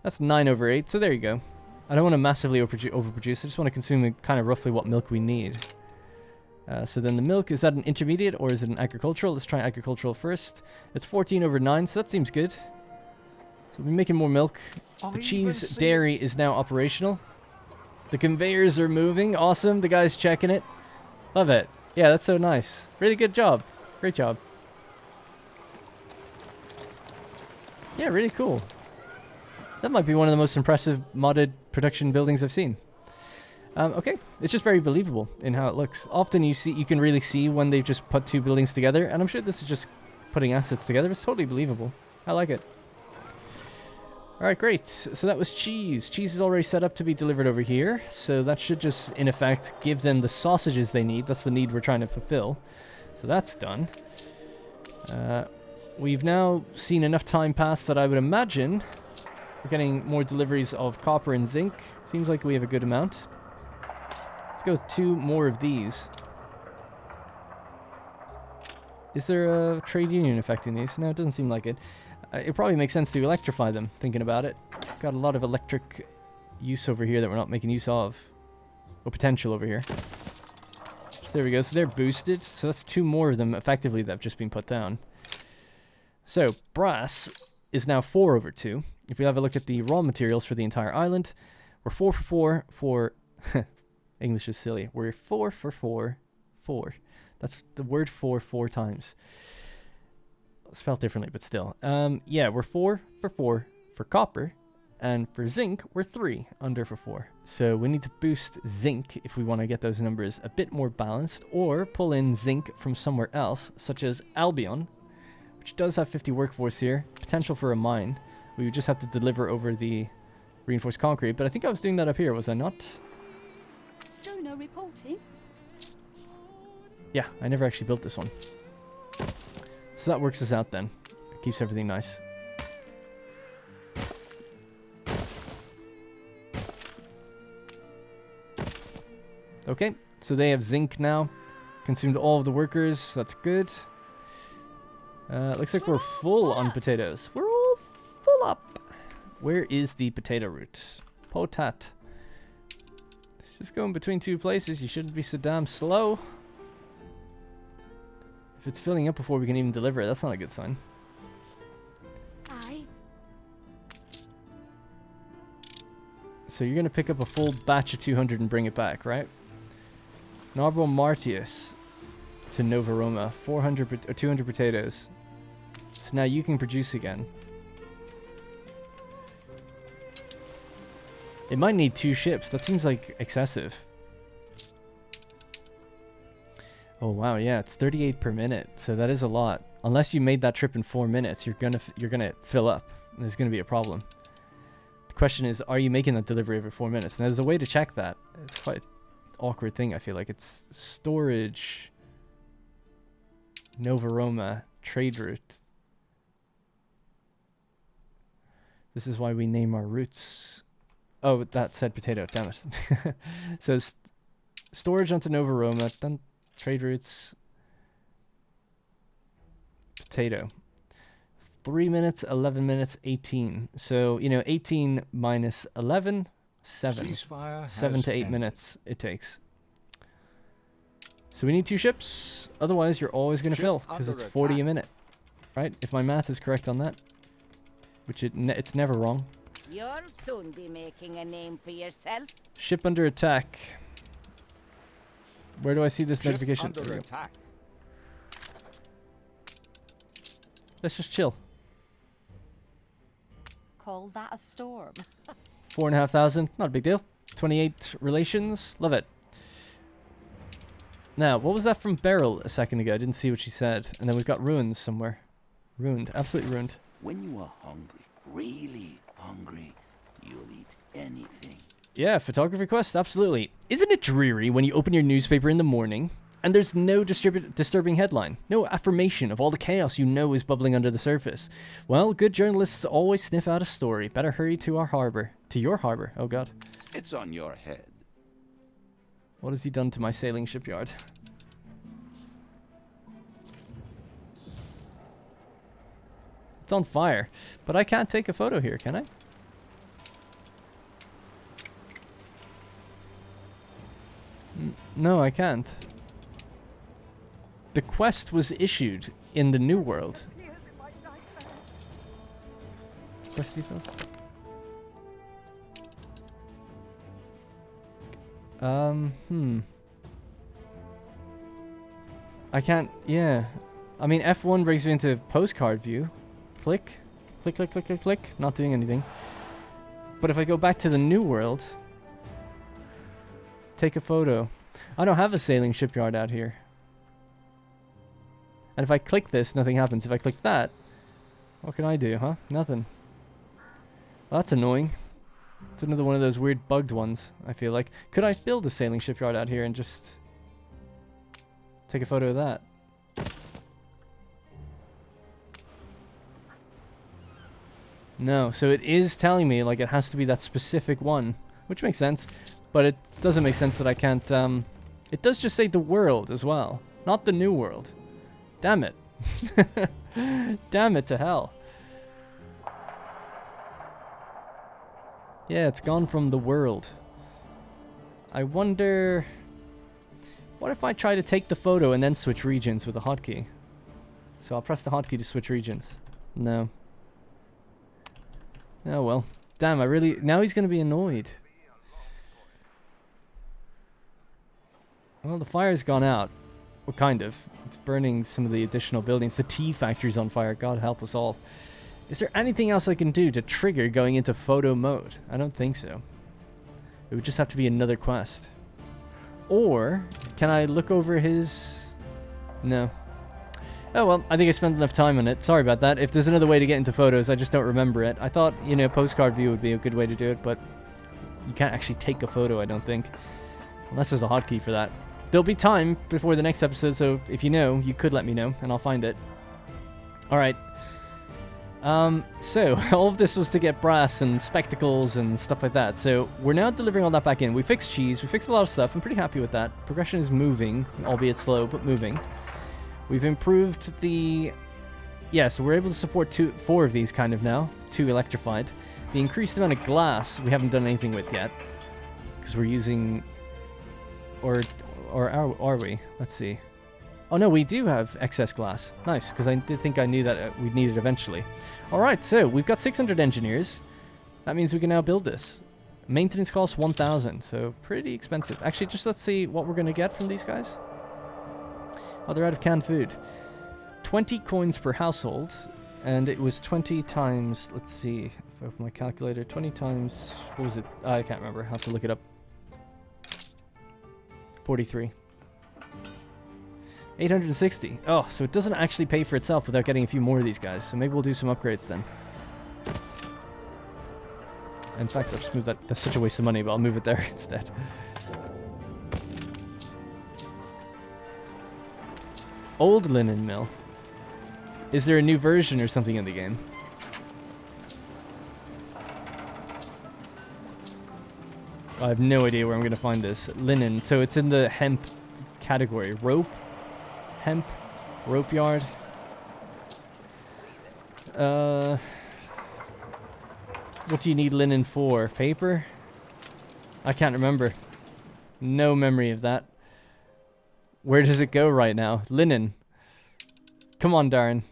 That's 9/8, so there you go. I don't want to massively overproduce. I just want to consume kind of roughly what milk we need. So then the milk, is that an intermediate or is it an agricultural? Let's try agricultural first. It's 14/9, so that seems good. So we're making more milk. The cheese dairy is now operational. The conveyors are moving. Awesome. The guy's checking it. Love it. Yeah, that's so nice. Really good job. Great job. Yeah, really cool. That might be one of the most impressive modded production buildings I've seen. Okay, it's just very believable in how it looks. Often you can really see when they've just put two buildings together, and I'm sure this is just putting assets together. It's totally believable. I like it. Alright, great. So that was cheese. Cheese is already set up to be delivered over here, so that should just, in effect, give them the sausages they need. That's the need we're trying to fulfill. So that's done. We've now seen enough time pass that I would imagine we're getting more deliveries of copper and zinc. Seems like we have a good amount. Let's go with 2 more of these. Is there a trade union affecting these? No, it doesn't seem like it. It probably makes sense to electrify them, thinking about it. Got a lot of electric use over here that we're not making use of. Or potential over here. So there we go. So they're boosted. So that's 2 more of them effectively that have just been put down. So brass is now 4/2. If we have a look at the raw materials for the entire island, we're 4 for 4 for... English is silly. We're 4 for 4. That's the word 4 times. Spelled differently, but still. Yeah, we're 4 for 4 for copper. And for zinc, we're 3 under for 4. So we need to boost zinc if we want to get those numbers a bit more balanced. Or pull in zinc from somewhere else, such as Albion, which does have 50 workforce here. Potential for a mine. We would just have to deliver over the reinforced concrete. But I think I was doing that up here, was I not? Stoner reporting. Yeah, I never actually built this one. So that works us out then. It keeps everything nice. Okay, so they have zinc now. Consumed all of the workers. That's good. Looks like we're full on potatoes. We're all full up. Where is the potato root? Potat. It's just going between 2 places. You shouldn't be so damn slow. If it's filling up before we can even deliver it, that's not a good sign. Aye. So you're going to pick up a full batch of 200 and bring it back, right? Narbo Martius to Nova Roma. 200 potatoes. So now you can produce again. It might need 2 ships. That seems like excessive. Oh wow, yeah, it's 38 per minute, so that is a lot. Unless you made that trip in 4 minutes, you're gonna fill up. There's gonna be a problem. The question is, are you making that delivery every 4 minutes? And there's a way to check that. It's quite an awkward thing. I feel like it's storage, Nova Roma, trade route. This is why we name our routes. Oh, that said potato. Damn it. So storage onto Nova Roma, then. Trade routes. Potato. 3 minutes, 11 minutes, 18. So, 18 minus 11, 7. 7 to 8 minutes it takes. So we need 2 ships. Otherwise, you're always going to fill, because it's 40 a minute. Right? If my math is correct on that. Which it's never wrong. You'll soon be making a name for yourself. Ship under attack. Where do I see this notification? Under attack. Let's just chill. Call that a storm. 4,500, not a big deal. 28 relations, love it. Now, what was that from Beryl a second ago? I didn't see what she said. And then we've got ruins somewhere. Ruined, absolutely ruined. When you are hungry, really hungry, you'll eat anything. Yeah, photography quest, absolutely. Isn't it dreary when you open your newspaper in the morning and there's no disturbing headline? No affirmation of all the chaos you know is bubbling under the surface. Well, good journalists always sniff out a story. Better hurry to our harbor. To your harbor. Oh, God. It's on your head. What has he done to my sailing shipyard? It's on fire. But I can't take a photo here, can I? No, I can't. The quest was issued in the New World. Quest details? I can't, yeah. I mean, F1 brings me into postcard view. Click. Click, click, click, click, click. Not doing anything. But if I go back to the New World, take a photo. I don't have a sailing shipyard out here. And if I click this, nothing happens. If I click that, what can I do, huh? Nothing. Well, that's annoying. It's another one of those weird bugged ones, I feel like. Could I build a sailing shipyard out here and just take a photo of that? No, so it is telling me like it has to be that specific one, which makes sense, but it doesn't make sense that I can't, it does just say the world as well, not the New World. Damn it. Damn it to hell. Yeah, it's gone from the world. I wonder, what if I try to take the photo and then switch regions with a hotkey? So I'll press the hotkey to switch regions. No. Oh well. Damn, I really... Now he's going to be annoyed. Well, the fire's gone out. Well, kind of. It's burning some of the additional buildings. The tea factory's on fire. God help us all. Is there anything else I can do to trigger going into photo mode? I don't think so. It would just have to be another quest. Or, can I look over his... No. Oh well, I think I spent enough time on it. Sorry about that. If there's another way to get into photos, I just don't remember it. I thought, you know, postcard view would be a good way to do it, but you can't actually take a photo, I don't think. Unless there's a hotkey for that. There'll be time before the next episode, so if you know, you could let me know, and I'll find it. Alright. So, all of this was to get brass and spectacles and stuff like that. So, we're now delivering all that back in. We fixed cheese, we fixed a lot of stuff. I'm pretty happy with that. Progression is moving, albeit slow, but moving. We've improved the... Yeah, so we're able to support 4 of these kind of now. 2 electrified. The increased amount of glass we haven't done anything with yet. Because we're using... Or are we? Let's see. Oh no, we do have excess glass. Nice, because I did think I knew that we'd need it eventually. Alright, so we've got 600 engineers. That means we can now build this. Maintenance costs 1,000, so pretty expensive. Actually, just let's see what we're going to get from these guys. Oh, they're out of canned food. 20 coins per household, and it was 20 times, let's see, if I open my calculator, 20 times, what was it? I can't remember, I'll have to look it up. 43. 860. Oh, so it doesn't actually pay for itself without getting a few more of these guys, so maybe we'll do some upgrades then. In fact, I'll just move that. That's such a waste of money, but I'll move it there instead. Old linen mill. Is there a new version or something in the game? I have no idea where I'm going to find this. Linen. So it's in the hemp category. Rope. Hemp. Rope yard. What do you need linen for? Paper? I can't remember. No memory of that. Where does it go right now? Linen. Come on, Darren.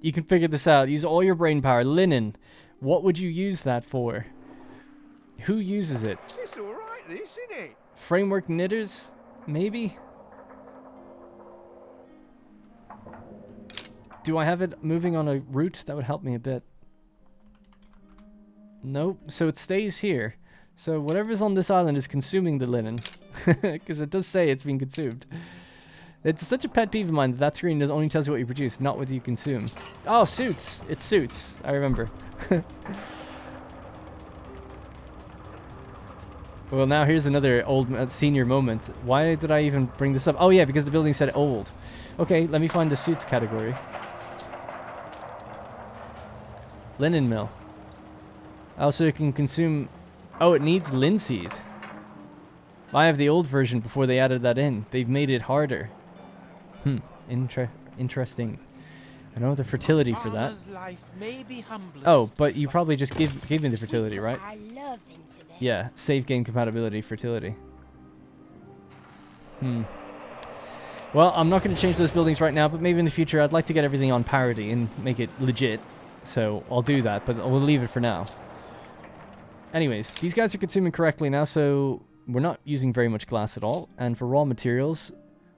You can figure this out. Use all your brain power. Linen. What would you use that for? Who uses it? It's alright, this, isn't it? Framework knitters? Maybe? Do I have it moving on a route? That would help me a bit. Nope. So it stays here. So whatever's on this island is consuming the linen. Because it does say it's being consumed. It's such a pet peeve of mine that that screen only tells you what you produce, not what you consume. Oh, suits! It's suits. I remember. Well, now here's another senior moment. Why did I even bring this up? Oh yeah, because the building said old. Okay, let me find the suits category. Linen mill. Also, it can consume... Oh, it needs linseed. I have the old version before they added that in. They've made it harder. Interesting. I don't have the fertility for that. Life may be humblest. Oh, but you probably just gave me the fertility, right? I love into this. Yeah, save game compatibility, fertility. Well, I'm not going to change those buildings right now, but maybe in the future I'd like to get everything on parity and make it legit. So I'll do that, but we'll leave it for now. Anyways, these guys are consuming correctly now, so we're not using very much glass at all. And for raw materials,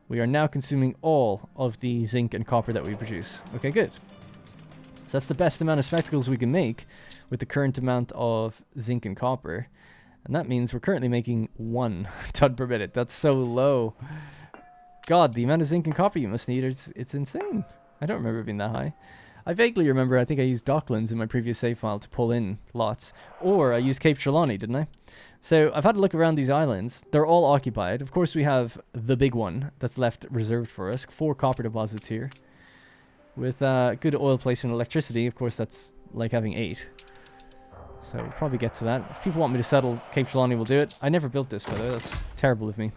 we are now consuming all of the zinc and copper that we produce. Okay, good. So that's the best amount of spectacles we can make with the current amount of zinc and copper. And that means we're currently making 1 ton per minute. That's so low. God, the amount of zinc and copper you must need, it's insane. I don't remember it being that high. I vaguely remember, I think I used Docklands in my previous save file to pull in lots. Or I used Cape Trelawney, didn't I? So I've had a look around these islands. They're all occupied. Of course, we have the big one that's left reserved for us. 4 copper deposits here. With good oil placement and electricity. Of course, that's like having 8. So we'll probably get to that. If people want me to settle Cape Trelawney, we'll do it. I never built this, by the way. That's terrible of me.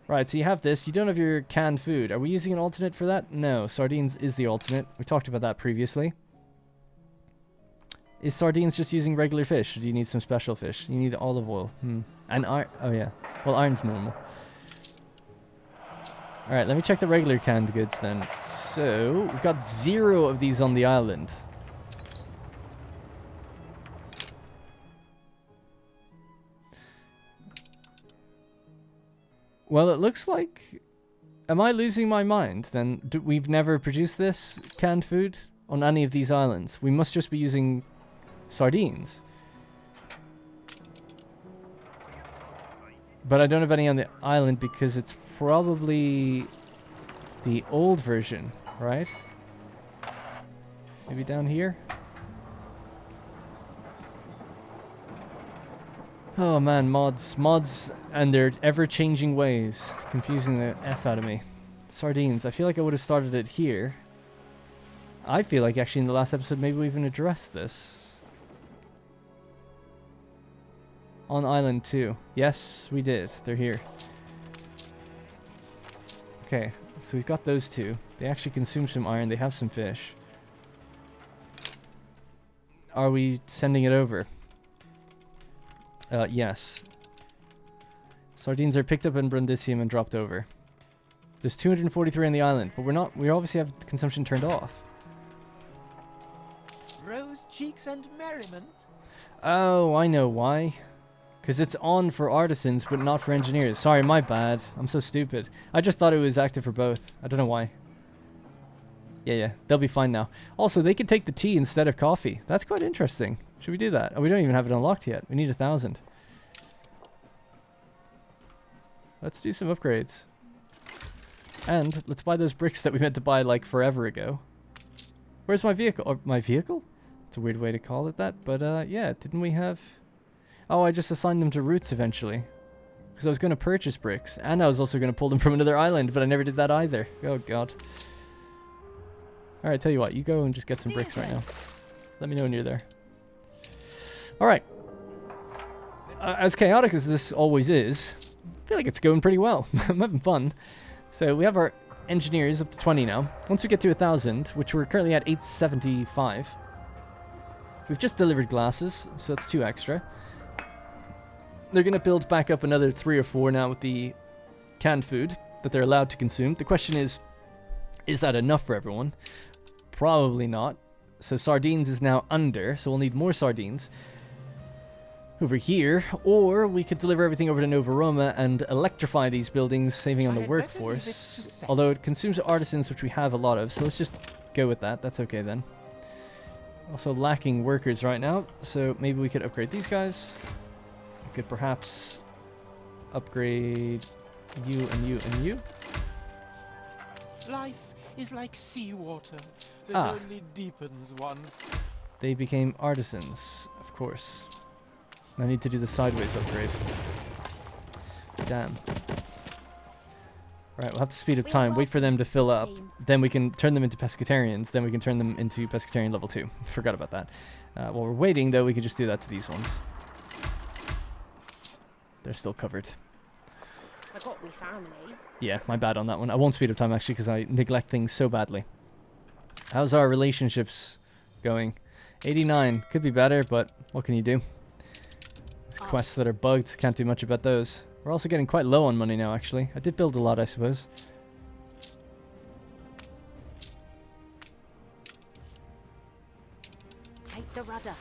Right, so you have this. You don't have your canned food. Are we using an alternate for that? No, sardines is the alternate. We talked about that previously. Is sardines just using regular fish? Or do you need some special fish? You need olive oil. And iron. Oh, yeah. Well, iron's normal. Alright, let me check the regular canned goods then. So, we've got 0 of these on the island. Well, it looks like... Am I losing my mind, then? We've never produced this canned food on any of these islands. We must just be using sardines. But I don't have any on the island because it's probably the old version, right? Maybe down here? Oh man, mods and their ever-changing ways, confusing the F out of me. Sardines, I feel like I would have started it here. I feel like actually in the last episode maybe we even addressed this. On island 2. Yes, we did. They're here. Okay, so we've got those 2. They actually consume some iron, they have some fish. Are we sending it over? Yes. Sardines are picked up in Brundisium and dropped over. There's 243 on the island, but we obviously have consumption turned off. Rose cheeks and merriment. Oh, I know why. Because it's on for artisans, but not for engineers. Sorry, my bad. I'm so stupid. I just thought it was active for both. I don't know why. Yeah, they'll be fine now. Also, they can take the tea instead of coffee. That's quite interesting. Should we do that? Oh, we don't even have it unlocked yet. We need 1,000. Let's do some upgrades. And let's buy those bricks that we meant to buy like forever ago. Where's my vehicle? Or my vehicle? It's a weird way to call it that. But yeah, didn't we have... Oh, I just assigned them to routes eventually. Because I was going to purchase bricks. And I was also going to pull them from another island. But I never did that either. Oh, God. Alright, tell you what. You go and just get some bricks right now. Let me know when you're there. Alright. As chaotic as this always is, I feel like it's going pretty well. I'm having fun. So we have our engineers up to 20 now. Once we get to 1,000, which we're currently at 875, we've just delivered glasses, so that's 2 extra. They're going to build back up another 3 or 4 now with the canned food that they're allowed to consume. The question is that enough for everyone? Probably not. So sardines is now under, so we'll need more sardines over here, or we could deliver everything over to Nova Roma and electrify these buildings, saving on the workforce. Although it consumes artisans, which we have a lot of, so let's just go with that. That's okay then. Also lacking workers right now, so maybe we could upgrade these guys. We could perhaps upgrade you and you and you. Life is like seawater that only deepens once. They became artisans, of course. I need to do the sideways upgrade. Damn. Right, we'll have to speed up time, wait for them to fill up, then we can turn them into pescatarians, then we can turn them into pescatarian level 2. Forgot about that. While we're waiting, though, we can just do that to these ones. They're still covered. Forgot we family. Yeah, my bad on that one. I won't speed up time, actually, because I neglect things so badly. How's our relationships going? 89. Could be better, but what can you do? There's quests that are bugged. Can't do much about those. We're also getting quite low on money now, actually. I did build a lot, I suppose. Take the rudder.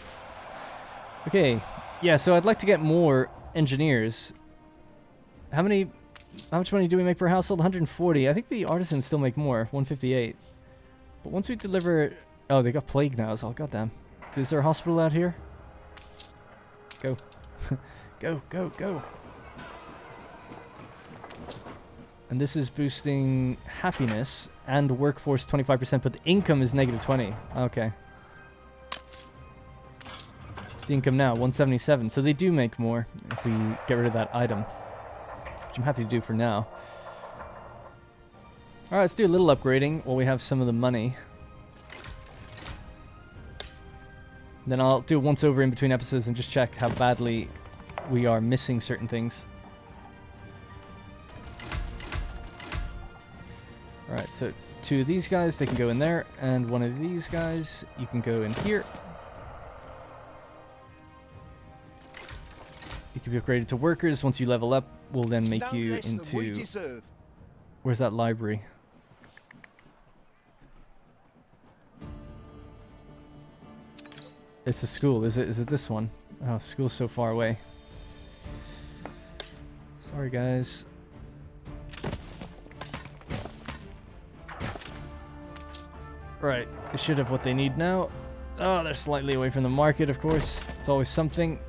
Okay. Yeah, so I'd like to get more engineers. How much money do we make per household? 140. I think the artisans still make more. 158. But once we deliver... Oh, they got plague now as well. Goddamn. Is there a hospital out here? Go. Go, go, go. And this is boosting happiness and workforce 25%, but the income is negative 20. Okay. What's the income now? 177. So they do make more if we get rid of that item, which I'm happy to do for now. Alright, let's do a little upgrading while we have some of the money. Then I'll do a once over in between episodes and just check how badly we are missing certain things. Alright, so 2 of these guys, they can go in there, and 1 of these guys, you can go in here. You can be upgraded to workers. Once you level up, we'll then make you into... Where's that library? It's a school. Is it this one? Oh, school's so far away. Sorry, guys. Right, they should have what they need now. Oh, they're slightly away from the market, of course. It's always something.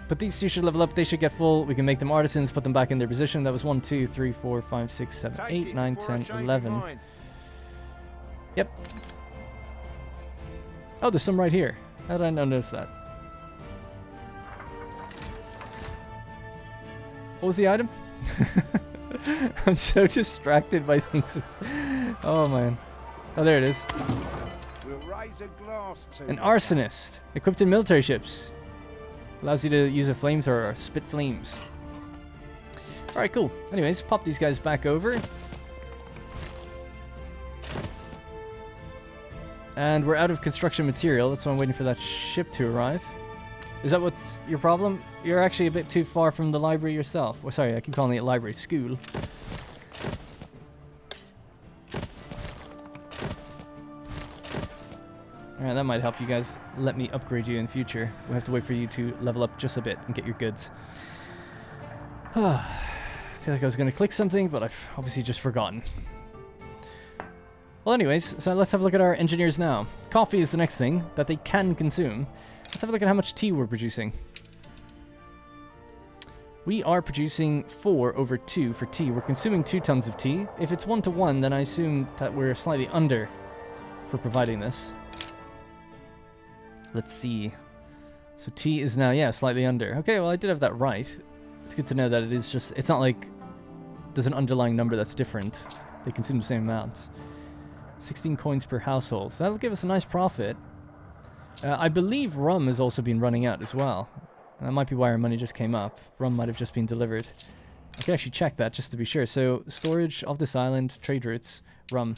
But these 2 should level up. They should get full. We can make them artisans, put them back in their position. That was 1, 2, 3, 4, 5, 6, 7, 8, 9, 10, 11. Yep. Oh, there's some right here. How did I not notice that? What was the item? I'm so distracted by things. Oh, man. Oh, there it is. We'll raise a glass to An arsonist. Equipped in military ships. Allows you to use a flamethrower or spit flames. Alright, cool. Anyways, pop these guys back over. And we're out of construction material. That's why I'm waiting for that ship to arrive. Is that what's your problem? You're actually a bit too far from the library yourself. Oh, sorry, I keep calling it library. School. Alright, that might help you guys. Let me upgrade you in future. We have to wait for you to level up just a bit and get your goods. I feel like I was going to click something, but I've obviously just forgotten. Well, anyways, so let's have a look at our engineers now. Coffee is the next thing that they can consume. Let's have a look at how much tea we're producing. We are producing 4/2 for tea. We're consuming 2 tons of tea. If it's 1-to-1, then I assume that we're slightly under for providing this. Let's see. So tea is now, yeah, slightly under. Okay, well, I did have that right. It's good to know that it is just... It's not like there's an underlying number that's different. They consume the same amount. 16 coins per household. So that'll give us a nice profit. I believe rum has also been running out as well. That might be why our money just came up. Rum might have just been delivered. I can actually check that just to be sure. So storage of this island, trade routes, rum.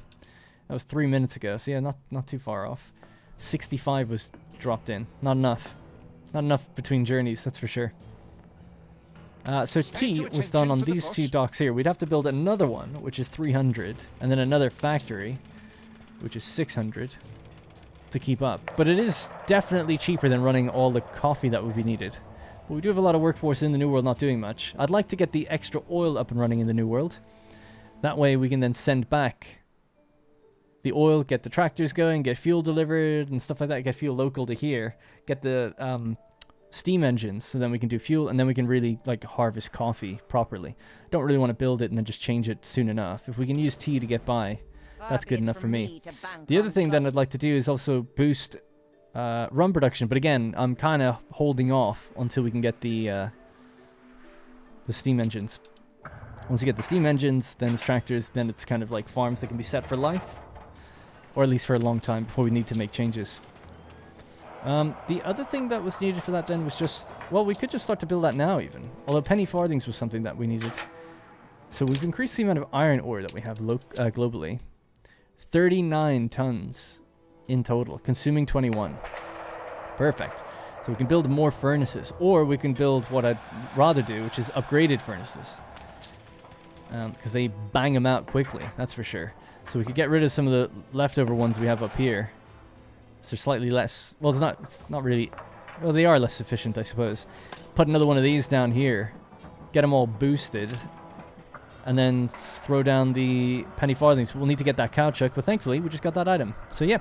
That was 3 minutes ago. So yeah, not too far off. 65 was dropped in. Not enough. Not enough between journeys, that's for sure. So tea was done on these 2 docks here. We'd have to build another one, which is 300, and then another factory, which is 600, to keep up. But it is definitely cheaper than running all the coffee that would be needed. But we do have a lot of workforce in the New World not doing much. I'd like to get the extra oil up and running in the New World. That way we can then send back the oil, get the tractors going, get fuel delivered and stuff like that, get fuel local to here, get the steam engines, so then we can do fuel, and then we can really like harvest coffee properly. Don't really want to build it and then just change it soon enough. If we can use tea to get by, that's good enough for me. The other thing that I'd like to do is also boost rum production, but again, I'm kind of holding off until we can get the steam engines. Once you get the steam engines, then it's tractors, then it's kind of like farms that can be set for life, or at least for a long time before we need to make changes. The other thing that was needed for that then was just, well, we could just start to build that now even, although penny farthings was something that we needed. So we've increased the amount of iron ore that we have globally. 39 tons in total, consuming 21. Perfect. So we can build more furnaces, or we can build what I'd rather do, which is upgraded furnaces. Because they bang them out quickly, that's for sure. So we could get rid of some of the leftover ones we have up here. So they're slightly less, well, it's not really, well, they are less efficient, I suppose. Put another one of these down here, get them all boosted, and then throw down the penny farthings. We'll need to get that cow chuck, but thankfully we just got that item. So yeah,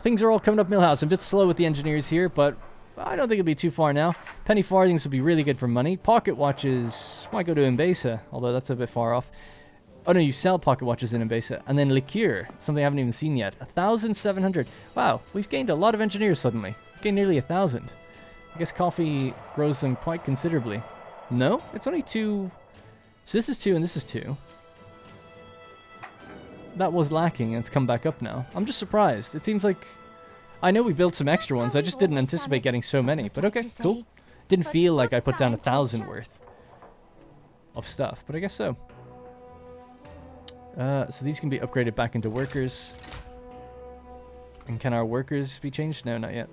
things are all coming up Millhouse. I'm a bit slow with the engineers here, but I don't think it'll be too far now. Penny farthings will be really good for money. Pocket watches might go to Mbesa, although that's a bit far off. Oh no, you sell pocket watches in Mbesa. And then liqueur, something I haven't even seen yet. 1,700. Wow, we've gained a lot of engineers suddenly. We've gained nearly 1,000. I guess coffee grows them quite considerably. No, it's only 2. So this is 2 and this is 2. That was lacking and it's come back up now. I'm just surprised. It seems like, I know we built some extra ones. I just didn't anticipate getting so many. But okay, cool. Didn't feel like I put down 1,000 worth of stuff, but I guess so. So these can be upgraded back into workers. And can our workers be changed? No, not yet.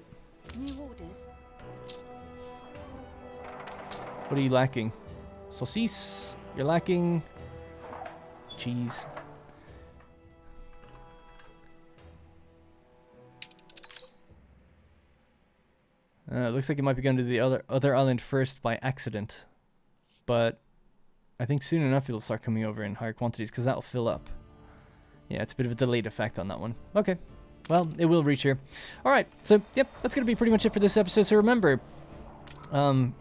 New orders. What are you lacking? Saucisse. You're lacking cheese. It looks like it might be going to the other island first by accident. But I think soon enough it'll start coming over in higher quantities because that'll fill up. Yeah, it's a bit of a delayed effect on that one. Okay. Well, it will reach here. Alright, so yep, that's going to be pretty much it for this episode. So remember,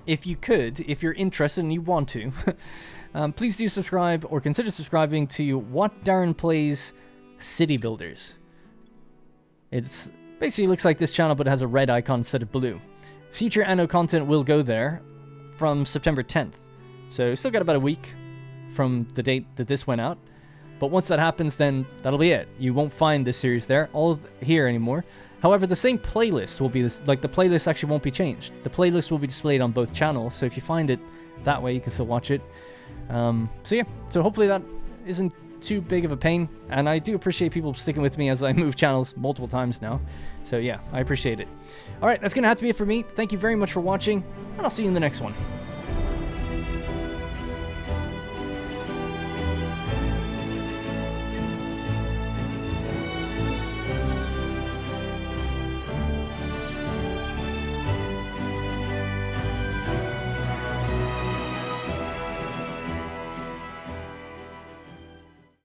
if you're interested and you want to, please do subscribe or consider subscribing to What Darren Plays City Builders. It's basically looks like this channel, but it has a red icon instead of blue. Future Anno content will go there from September 10th. So still got about a week from the date that this went out. But once that happens, then that'll be it. You won't find this series there, all here anymore. However, the same playlist will be this, like the playlist actually won't be changed. The playlist will be displayed on both channels, so if you find it that way, you can still watch it. So yeah, so hopefully that isn't too big of a pain, and I do appreciate people sticking with me as I move channels multiple times now. So yeah, I appreciate it. Alright, that's gonna have to be it for me. Thank you very much for watching, and I'll see you in the next one.